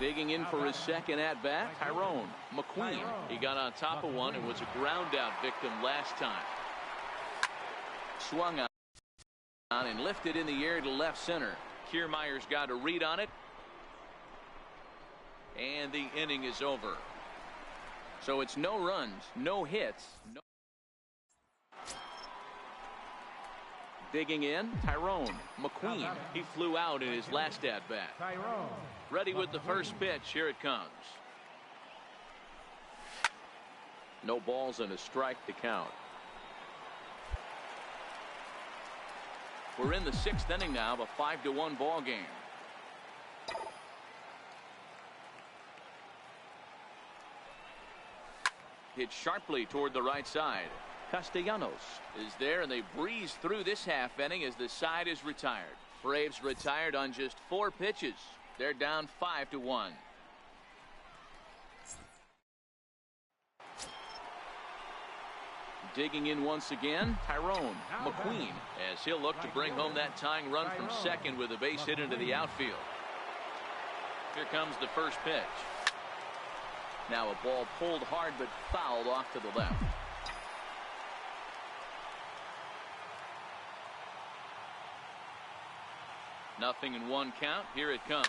Digging in for his 2nd at-bat, Tyrone McQueen. He got on top of one and was a ground-out victim last time. Swung on and lifted in the air to left center. Kiermaier's got a read on it. And the inning is over. So it's no runs, no hits. No. Digging in, Tyrone McQueen. He flew out in his last at-bat. Ready with the first pitch. Here it comes. No balls and a strike to count. We're in the 6th inning now of a 5-1 ball game. Hit sharply toward the right side. Castellanos is there, and they breeze through this half inning as the side is retired. Braves retired on just 4 pitches. They're down 5-1. Digging in once again, Tyrone McQueen, as he'll look to bring home that tying run from second with a base hit into the outfield. Here comes the first pitch. Now a ball pulled hard but fouled off to the left. Nothing in one count. Here it comes.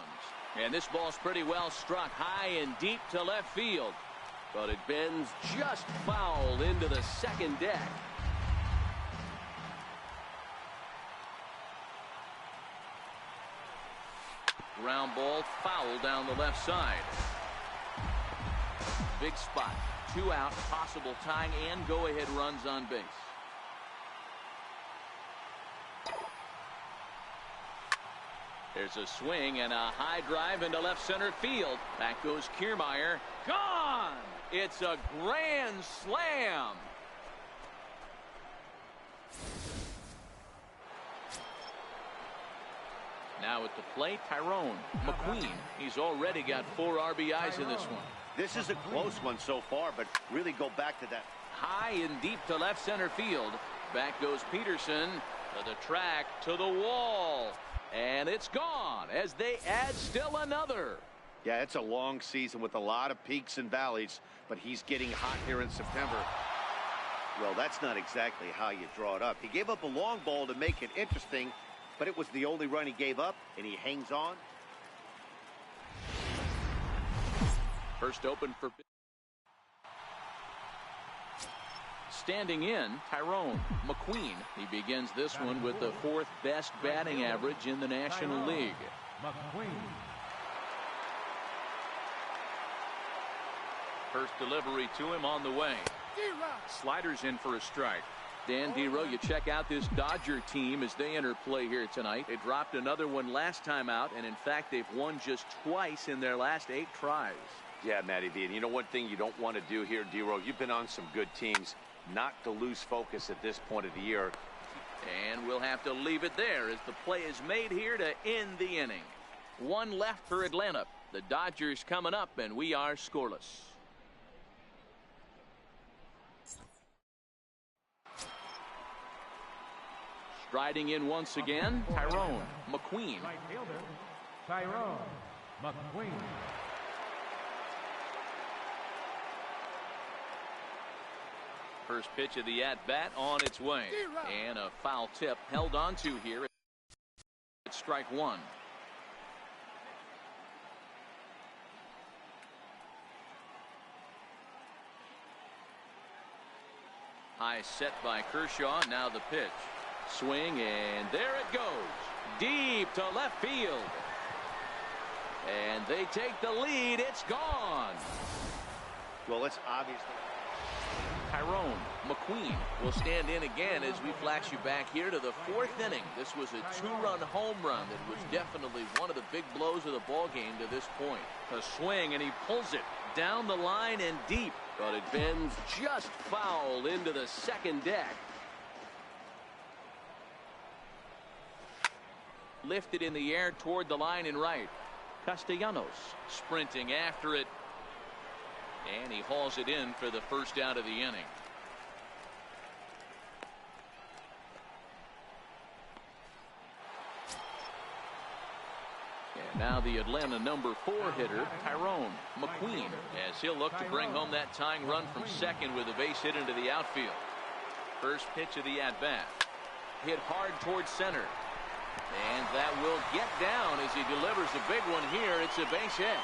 And this ball's pretty well struck high and deep to left field. But it bends just foul into the second deck. Ground ball foul down the left side. Big spot. 2 out, possible tying and go-ahead runs on base. There's a swing and a high drive into left center field. Back goes Kiermaier. Gone! It's a grand slam. Now at the plate, Tyrone McQueen. He's already got 4 RBIs in this one. This is a close one so far, but really go back to that. High and deep to left center field. Back goes Peterson to the track, to the wall. And it's gone as they add still another. Yeah, it's a long season with a lot of peaks and valleys, but he's getting hot here in September. Well, that's not exactly how you draw it up. He gave up a long ball to make it interesting, but it was the only run he gave up, and he hangs on. First open for standing in, Tyrone McQueen. He begins this one with the 4th best batting average in the National League. First delivery to him on the way. Sliders in for a strike. Dan Dero, you check out this Dodger team as they enter play here tonight. They dropped another one last time out, and in fact they've won just twice in their last 8 tries. Yeah, Matty V, and you know one thing you don't want to do here, Dero, you've been on some good teams, not to lose focus at this point of the year. And we'll have to leave it there as the play is made here to end the inning. 1 left for Atlanta. The Dodgers coming up, and we are scoreless. Striding in once again, Tyrone McQueen. Right fielder, Tyrone McQueen. First pitch of the at-bat on its way. And a foul tip held onto here at strike 1. High set by Kershaw. Now the pitch. Swing, and there it goes. Deep to left field. And they take the lead. It's gone. Well, it's obviously. Tyrone McQueen will stand in again as we flash you back here to the 4th inning. This was a 2-run home run that was definitely one of the big blows of the ball game to this point. A swing, and he pulls it down the line and deep, but it bends just foul into the second deck. Lifted in the air toward the line and right. Castellanos sprinting after it. And he hauls it in for the first out of the inning. And now the Atlanta number 4 hitter, Tyrone McQueen, as he'll look to bring home that tying run from second with a base hit into the outfield. First pitch of the at-bat. Hit hard towards center. And that will get down as he delivers a big one here. It's a base hit.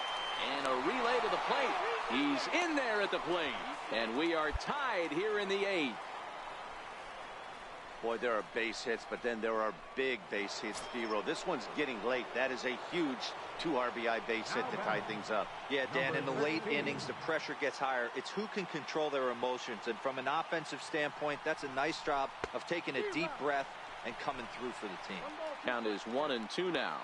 And a relay to the plate. He's in there at the plate. And we are tied here in the 8th. Boy, there are base hits, but then there are big base hits, Dero. This one's getting late. That is a huge 2 RBI base hit to tie things up. Yeah, Dan, in the late innings, the pressure gets higher. It's who can control their emotions. And from an offensive standpoint, that's a nice job of taking a deep breath and coming through for the team. Count is 1-2 now.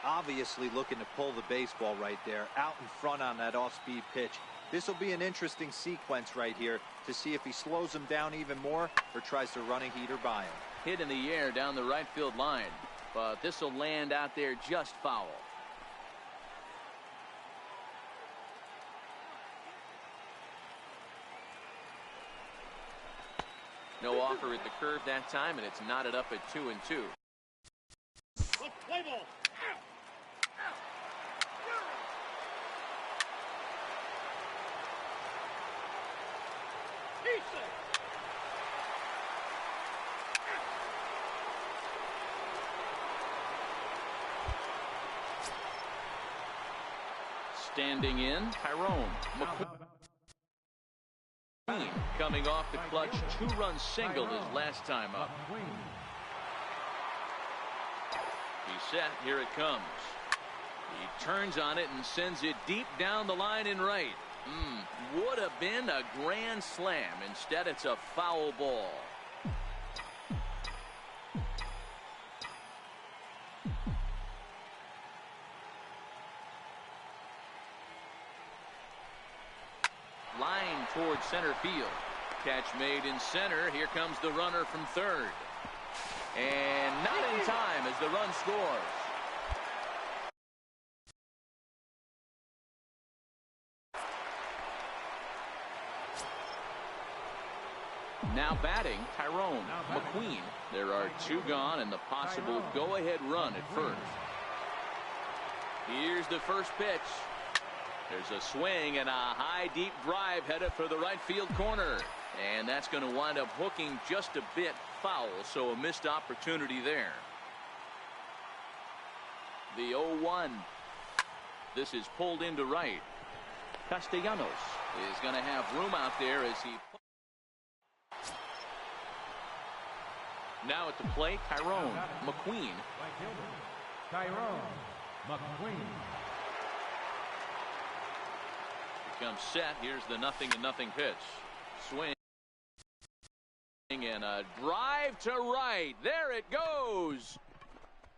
Obviously looking to pull the baseball right there, out in front on that off-speed pitch. This will be an interesting sequence right here to see if he slows him down even more or tries to run a heater by him. Hit in the air down the right field line, but this will land out there just foul. No offer at the curve that time, and it's knotted up at 2-2. Play ball. Standing in, Tyrone McQueen coming off the clutch two-run single his last time up. He's set. Here it comes. He turns on it and sends it deep down the line in right. Would have been a grand slam. Instead, it's a foul ball. Line towards center field. Catch made in center. Here comes the runner from third. And not in time as the run scores. Now batting, Tyrone McQueen. There are two gone and the possible go-ahead run at first. Here's the first pitch. There's a swing and a high deep drive headed for the right field corner. And that's going to wind up hooking just a bit foul, so a missed opportunity there. The 0-1. This is pulled into right. Castellanos is going to have room out there as he... Now at the plate, Tyrone McQueen. Tyrone McQueen. Comes set. Here's the 0-0 pitch. Swing and a drive to right. There it goes.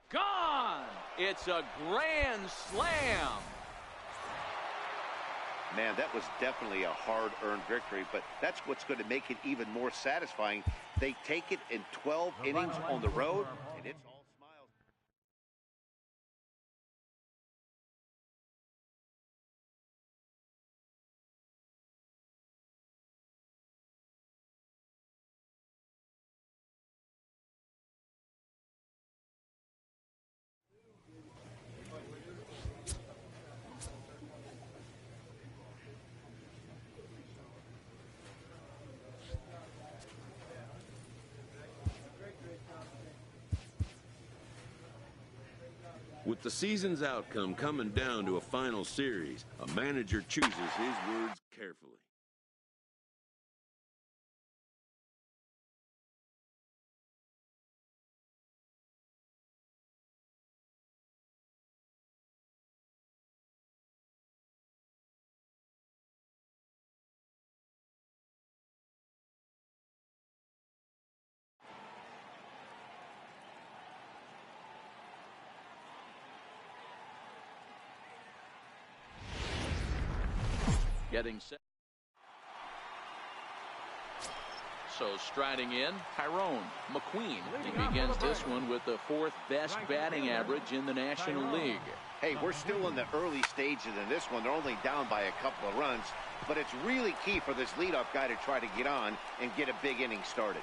Gone. It's a grand slam. Man, that was definitely a hard-earned victory, but that's what's going to make it even more satisfying. They take it in 12 innings on the road, and it's all smiles. With the season's outcome coming down to a final series, a manager chooses his words carefully. Getting set. So striding in, Tyrone McQueen. He begins this one with the fourth best batting average in the National League. Hey, we're still in the early stages in this one. They're only down by a couple of runs, but it's really key for this leadoff guy to try to get on and get a big inning started.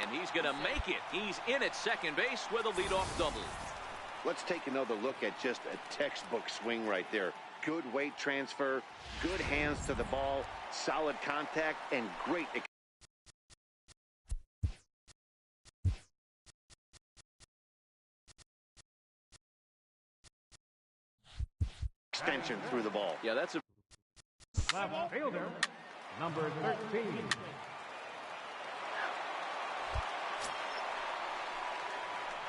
And he's going to make it. He's in at second base with a leadoff double. Let's take another look at just a textbook swing right there. Good weight transfer, good hands to the ball, solid contact, and great extension through the ball. Yeah, that's a Left fielder, number 13.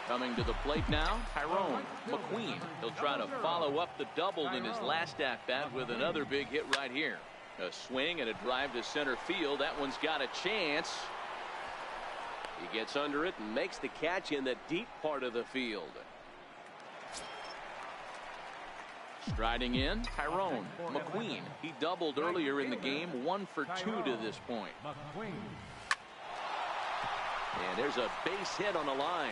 coming to the plate now, Tyrone McQueen. He'll try to follow up the double in his last at-bat with another big hit right here. A swing and a drive to center field. That one's got a chance. He gets under it and makes the catch in the deep part of the field. Striding in, Tyrone McQueen. He doubled earlier in the game, 1 for 2 to this point. And there's a base hit on the line.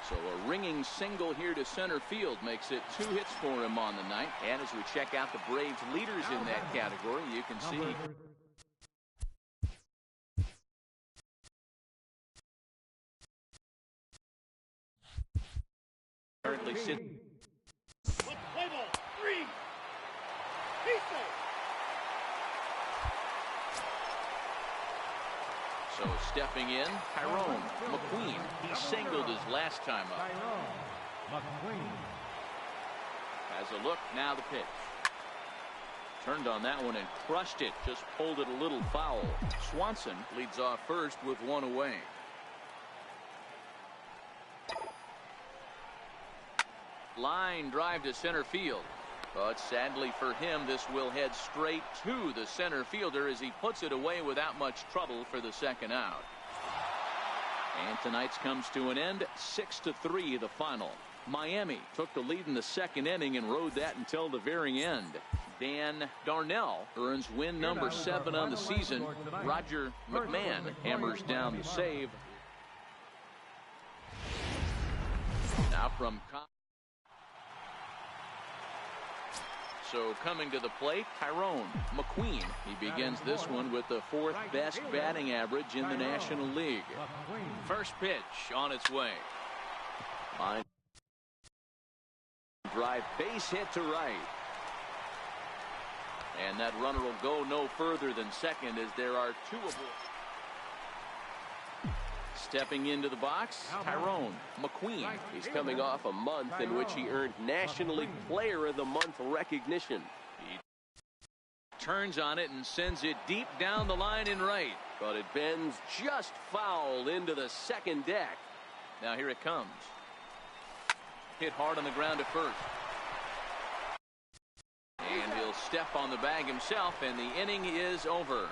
So a ringing single here to center field makes it 2 hits for him on the night. And as we check out the Braves leaders in that category, you can see currently sitting. Play ball. 3. He's safe. So stepping in, Tyrone McQueen. He singled his last time up. Tyrone McQueen. Has a look, now the pitch. Turned on that one and crushed it, just pulled it a little foul. Swanson leads off first with 1 away. Line drive to center field. But sadly for him, this will head straight to the center fielder as he puts it away without much trouble for the second out. And tonight's comes to an end, 6-3 the final. Miami took the lead in the second inning and rode that until the very end. Dan Darnell earns win number 7 on the season. Roger McMahon hammers down the save. Now from So coming to the plate, Tyrone McQueen. He begins this one with the 4th best batting average in the National League. First pitch on its way. Line drive, base hit to right. And that runner will go no further than second as there are 2 aboard. Stepping into the box, Tyrone McQueen. He's coming off a month in which he earned National League Player of the Month recognition. He turns on it and sends it deep down the line in right. But it bends just foul into the second deck. Now here it comes. Hit hard on the ground at first. And he'll step on the bag himself, and the inning is over.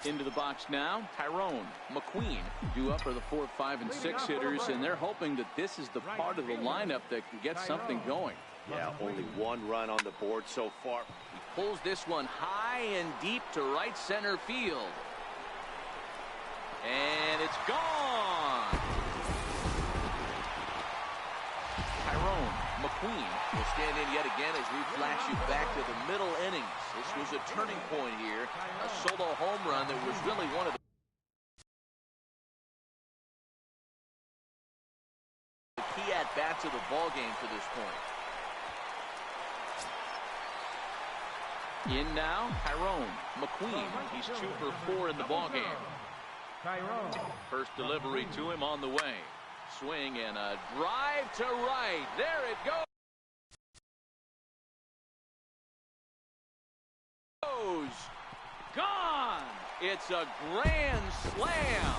Into the box now, Tyrone McQueen. Due up are the 4, 5, and 6 hitters, and they're hoping that this is the part of the lineup that can get something going. Yeah, only 1 run on the board so far. He pulls this one high and deep to right center field. And it's gone. Tyrone McQueen will stand in yet again as we flash you back to the middle innings. This was a turning point here. A solo home run that was really one of the key at-bats of the ball game to this point. In now, Tyrone McQueen. He's 2 for 4 in the ball game. First delivery to him on the way. Swing and a drive to right. There it goes. Gone. It's a grand slam.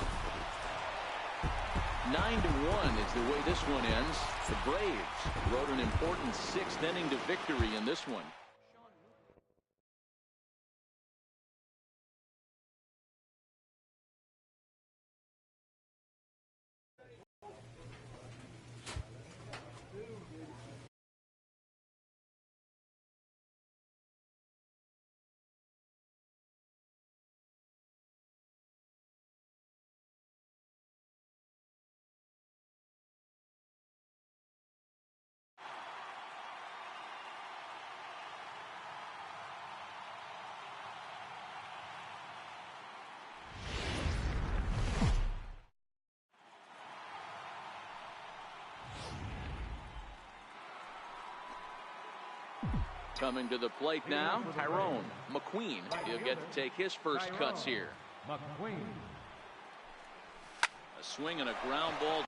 9-1 is the way this one ends. The Braves rode an important 6th inning to victory in this one. Coming to the plate now, Tyrone McQueen. He'll get to take his first cuts here. McQueen. A swing and a ground ball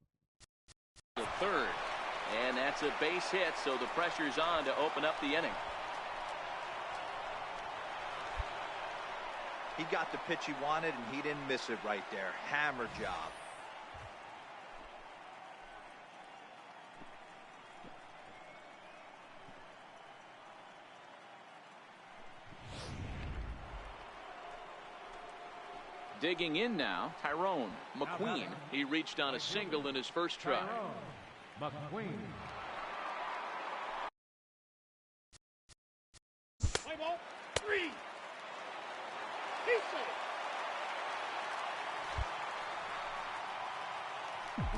to third. And that's a base hit, so the pressure's on to open up the inning. He got the pitch he wanted, and he didn't miss it right there. Hammer job. Digging in now, Tyrone McQueen. He reached on a single in his first try. McQueen. Play ball. 3. He's safe.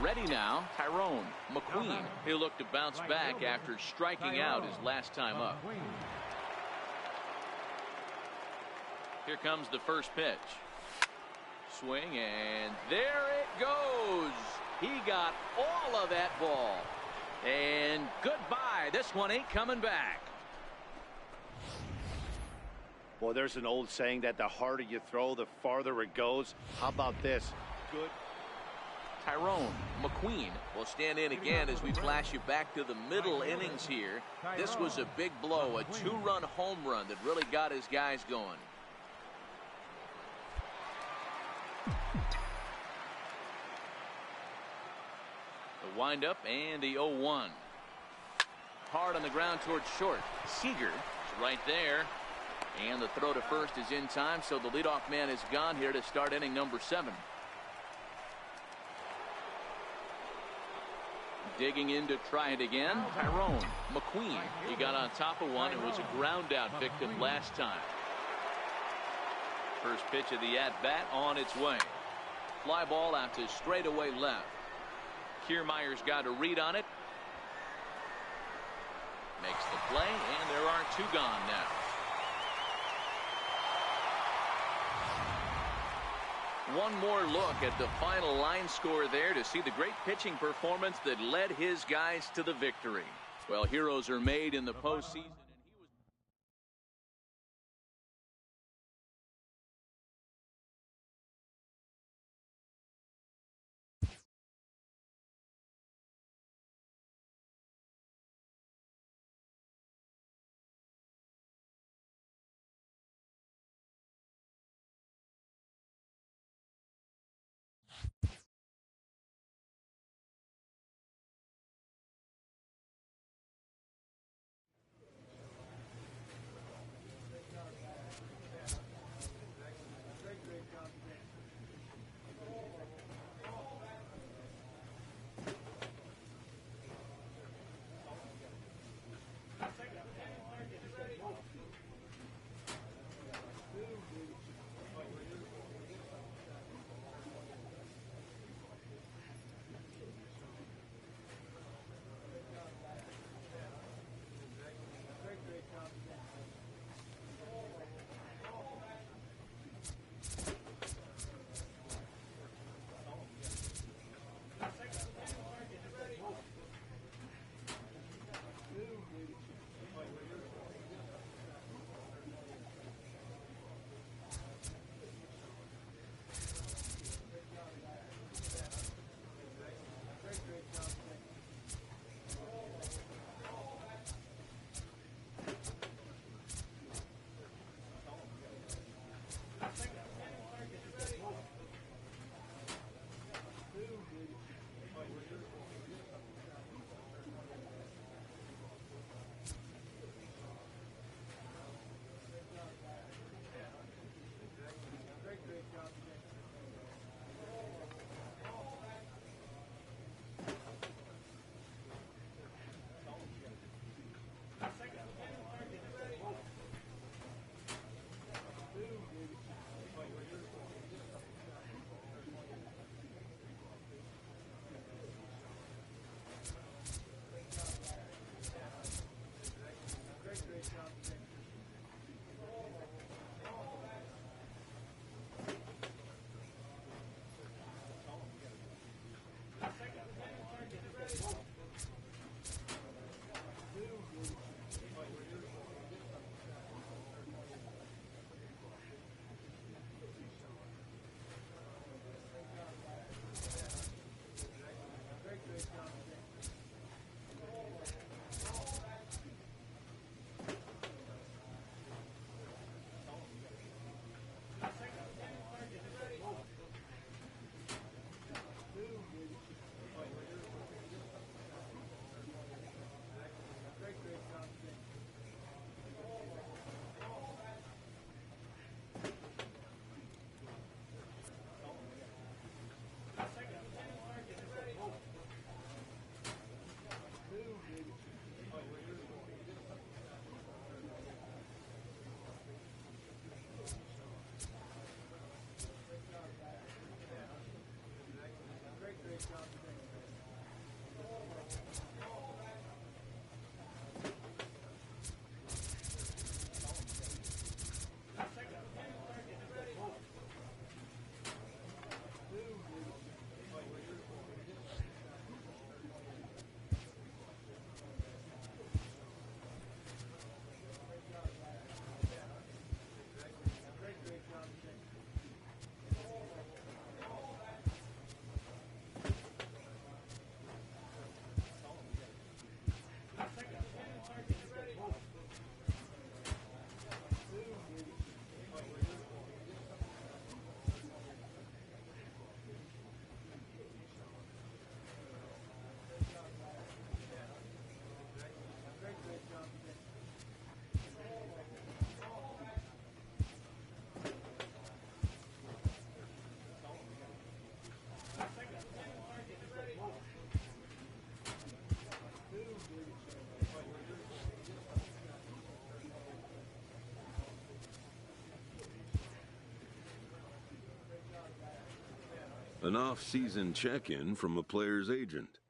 Ready now, Tyrone McQueen. He'll look to bounce back after striking out his last time up. Here comes the first pitch. Swing, and there it goes. He got all of that ball. And goodbye. This one ain't coming back. Well, there's an old saying that the harder you throw, the farther it goes. How about this? Good. Tyrone McQueen will stand in again as we flash you back to the middle innings here. This was a big blow, a two-run home run that really got his guys going. The windup and the 0-1. Hard on the ground towards short. Seager is right there. And the throw to first is in time, so the leadoff man is gone here to start inning number 7. Digging in to try it again, Tyrone McQueen. He got on top of one and was a ground out victim last time. First pitch of the at-bat on its way. Fly ball out to straightaway left. Kiermaier's got a read on it. Makes the play, and there are 2 gone now. One more look at the final line score there to see the great pitching performance that led his guys to the victory. Well, heroes are made in the postseason. An off-season check-in from a player's agent.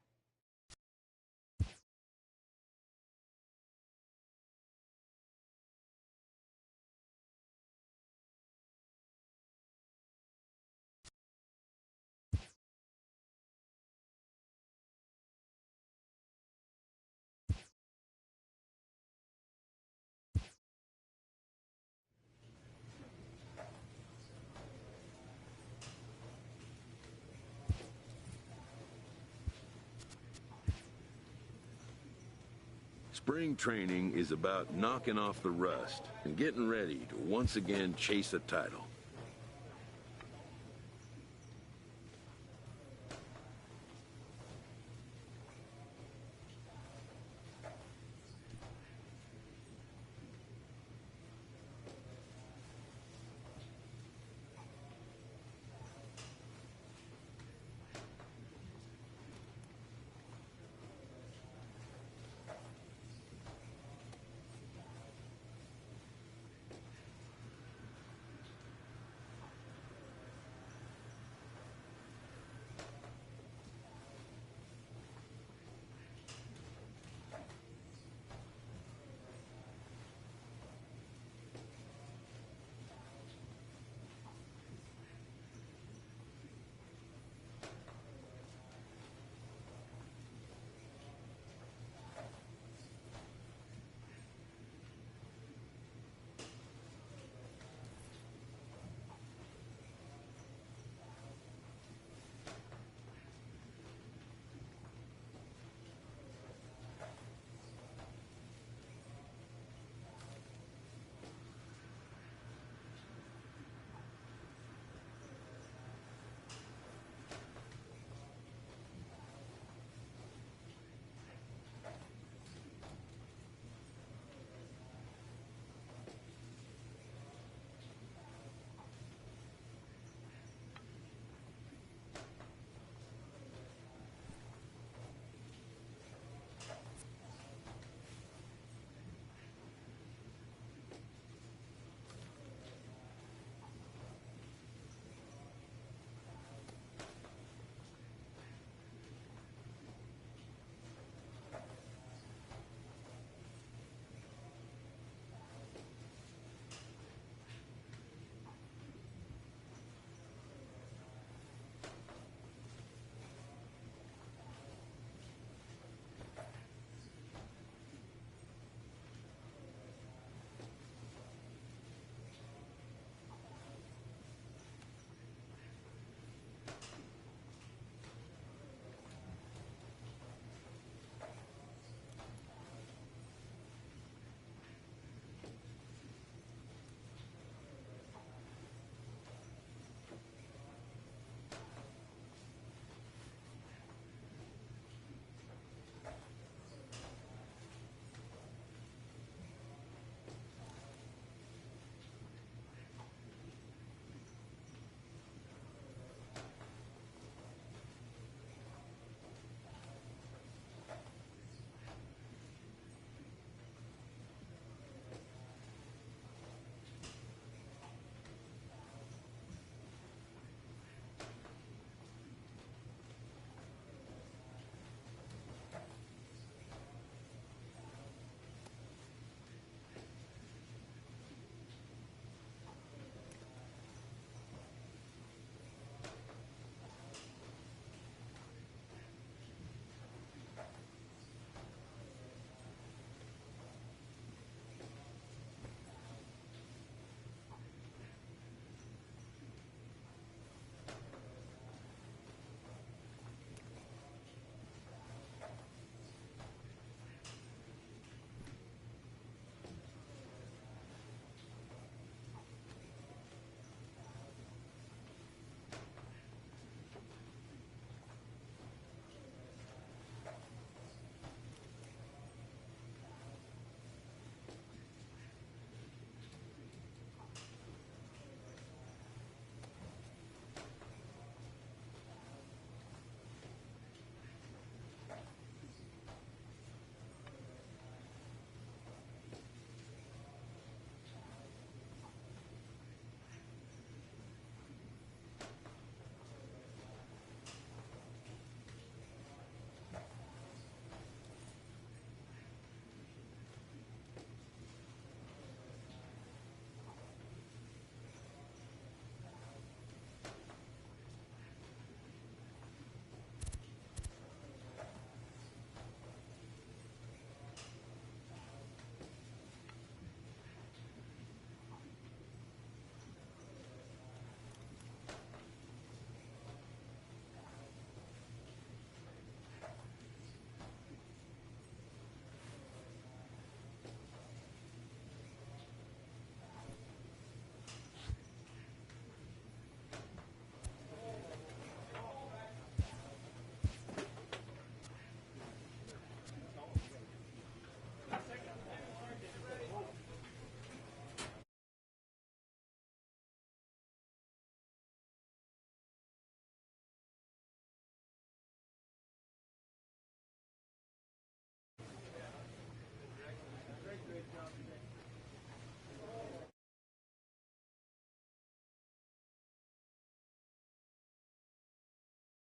Spring training is about knocking off the rust and getting ready to once again chase a title.